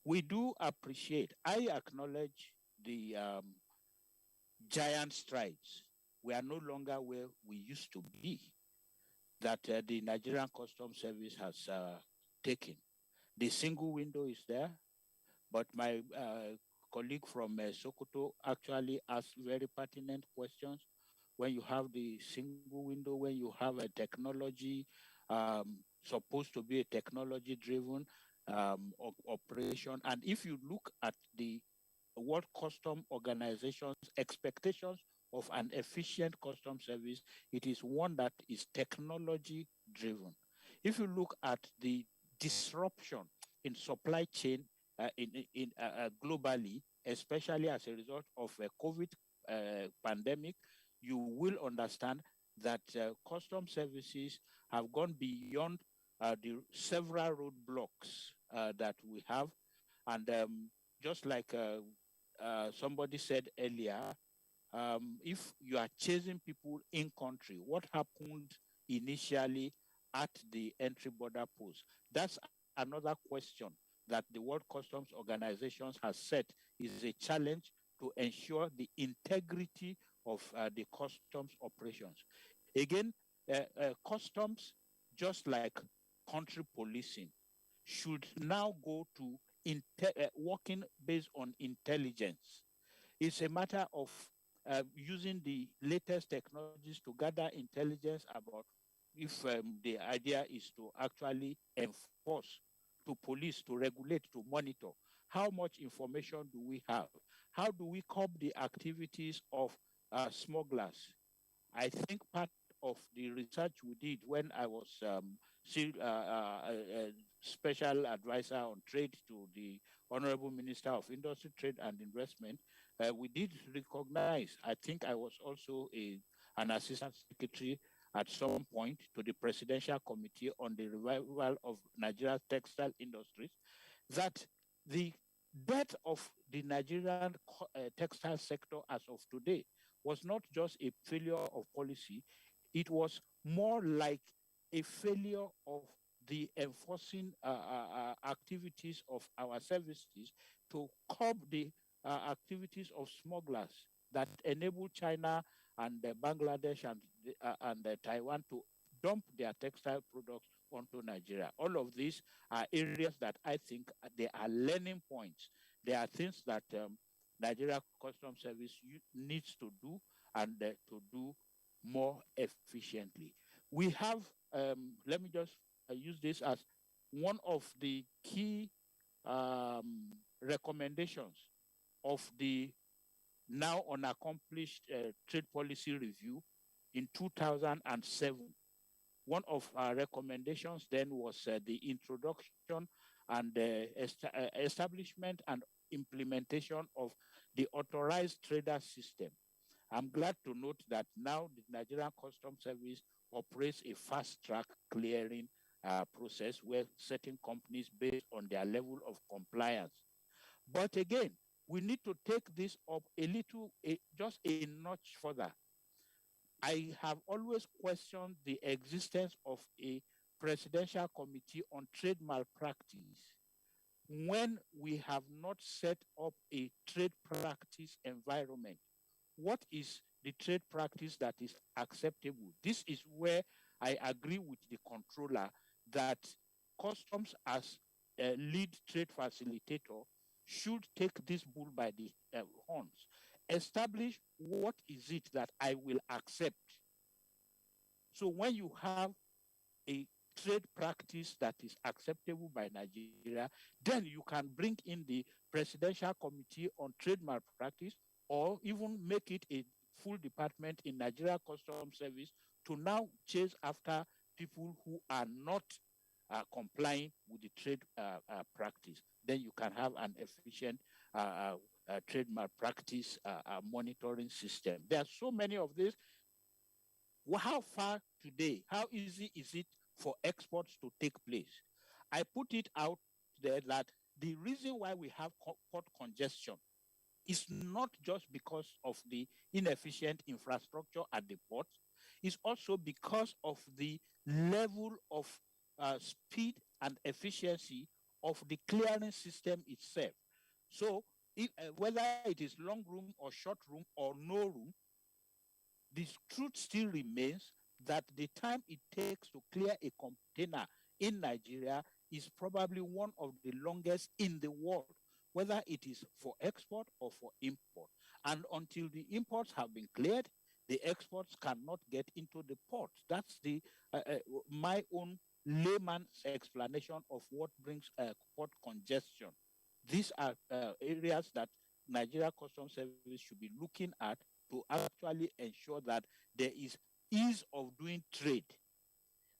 we do appreciate, I acknowledge the giant strides. We are no longer where we used to be, that the Nigerian Customs Service has taken. The single window is there, but my colleague from Sokoto actually asked very pertinent questions. When you have the single window, when you have a technology, supposed to be a technology-driven operation, and if you look at the World Customs Organization's expectations of an efficient customs service, it is one that is technology driven. If you look at the disruption in supply chain globally, especially as a result of a COVID pandemic, you will understand that custom services have gone beyond the several roadblocks that we have. And just like somebody said earlier, if you are chasing people in country, what happened initially at the entry border post? That's another question that the World Customs Organization has set is a challenge to ensure the integrity of the customs operations. Again, customs, just like country policing, should now go to working based on intelligence. It's a matter of using the latest technologies to gather intelligence about if the idea is to actually enforce, to police, to regulate, to monitor. How much information do we have? How do we curb the activities of smugglers? I think part of the research we did when I was a special advisor on trade to the Honorable Minister of Industry, Trade and Investment, we did recognize, I think I was also an assistant secretary at some point to the Presidential Committee on the Revival of Nigeria's Textile Industries, that the death of the Nigerian textile sector as of today was not just a failure of policy, it was more like a failure of the enforcing activities of our services to curb the activities of smugglers that enable China and Bangladesh and Taiwan to dump their textile products onto Nigeria. All of these are areas that I think they are learning points. They are things that Nigeria Customs Service needs to do and to do more efficiently. We have, let me just use this as one of the key recommendations of the now unaccomplished trade policy review in 2007. One of our recommendations then was the introduction and establishment and implementation of the authorized trader system. I'm glad to note that now the Nigerian Customs Service operates a fast-track clearing process where certain companies based on their level of compliance. But again, we need to take this up just a notch further. I have always questioned the existence of a presidential committee on trade malpractice when we have not set up a trade practice environment. What is the trade practice that is acceptable? This is where I agree with the controller that customs as a lead trade facilitator should take this bull by the horns. Establish what is it that I will accept. So when you have a trade practice that is acceptable by Nigeria, then you can bring in the Presidential Committee on Trade Malpractice or even make it a full department in Nigeria Customs Service to now chase after people who are not complying with the trade practice. Then you can have an efficient trade malpractice monitoring system. There are so many of these. Well, how far today, how easy is it for exports to take place? I put it out there that the reason why we have port congestion is not just because of the inefficient infrastructure at the port, it's also because of the level of speed and efficiency of the clearance system itself. So whether it is long room or short room or no room, the truth still remains that the time it takes to clear a container in Nigeria is probably one of the longest in the world, whether it is for export or for import. And until the imports have been cleared, the exports cannot get into the port. That's my own layman's explanation of what brings port congestion. These are areas that Nigeria Customs Service should be looking at to actually ensure that there is ease of doing trade.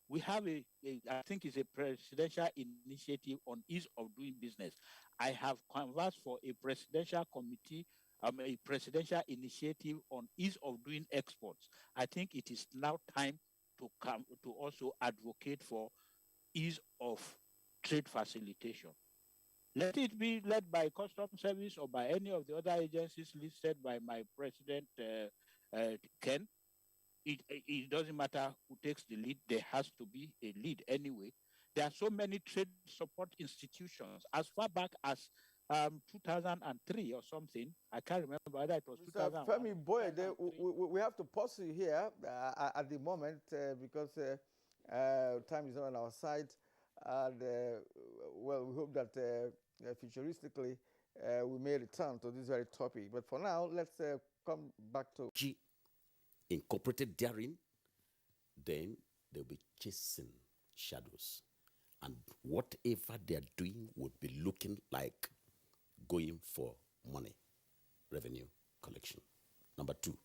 We have I think it's a presidential initiative on ease of doing business. I have canvassed for a presidential committee, a presidential initiative on ease of doing exports. I think it is now time to come to also advocate for ease of trade facilitation. Let it be led by Customs Service or by any of the other agencies listed by my president, Ken. It doesn't matter who takes the lead. There has to be a lead anyway. There are so many trade support institutions as far back as 2003 or something. I can't remember whether it was 2001. Femi Boy, we have to pause you here at the moment because time is not on our side. And well, we hope that futuristically we may return to this very topic. But for now, let's come back to incorporated therein, then they'll be chasing shadows. And whatever they're doing would be looking like going for money, revenue collection. Number two,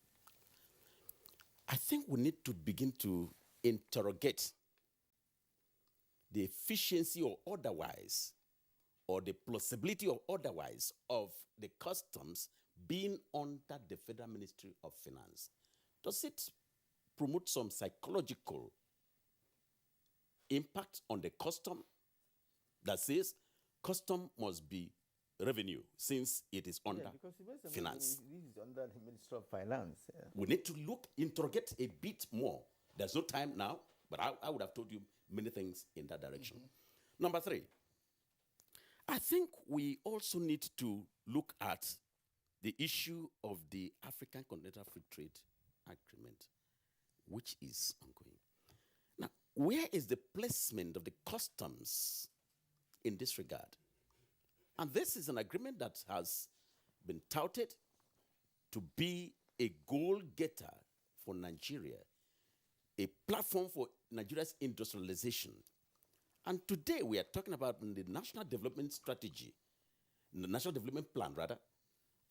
I think we need to begin to interrogate the efficiency or otherwise, or the plausibility or otherwise of the customs being under the Federal Ministry of Finance. Does it promote some psychological impact on the custom that says custom must be revenue since it is under finance? This is under the Ministry of Finance. Yeah. We need to interrogate a bit more. There's no time now, but I would have told you many things in that direction. Number 3, I think we also need to look at the issue of the African Continental Free Trade Agreement, which is ongoing. Now, where is the placement of the customs in this regard? And this is an agreement that has been touted to be a goal-getter for Nigeria, a platform for Nigeria's industrialization. And today we are talking about the National Development Strategy, the National Development Plan, rather,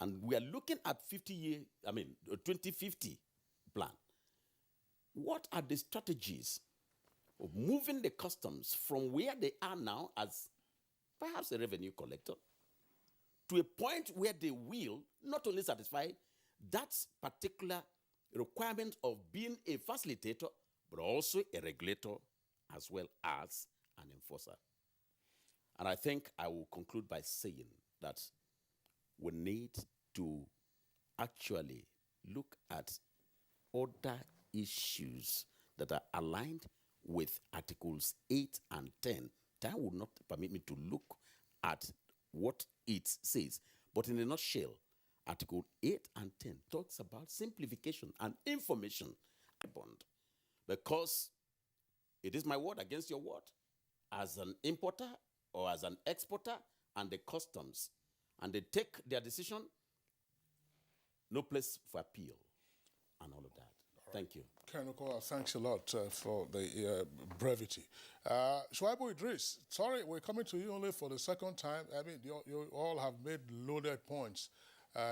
and we are looking at 2050 plan. What are the strategies of moving the customs from where they are now as perhaps a revenue collector to a point where they will not only satisfy that particular requirement of being a facilitator, but also a regulator as well as an enforcer? And I think I will conclude by saying that we need to actually look at other issues that are aligned with Articles 8 and 10. That would not permit me to look at what it says. But in a nutshell, Article 8 and 10 talks about simplification and information bond. Because it is my word against your word as an importer or as an exporter, and the customs, and they take their decision, no place for appeal, and all of that. Thank you. Ken Okowa, thanks a lot for the brevity. Shuaibu Idris, sorry, we're coming to you only for the second time. I mean, you all have made loaded points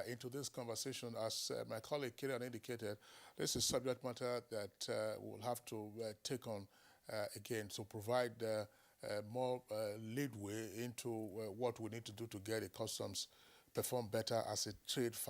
into this conversation. As my colleague Kirian indicated, this is subject matter that we'll have to take on again to provide more leadway into what we need to do to get the customs perform better as a trade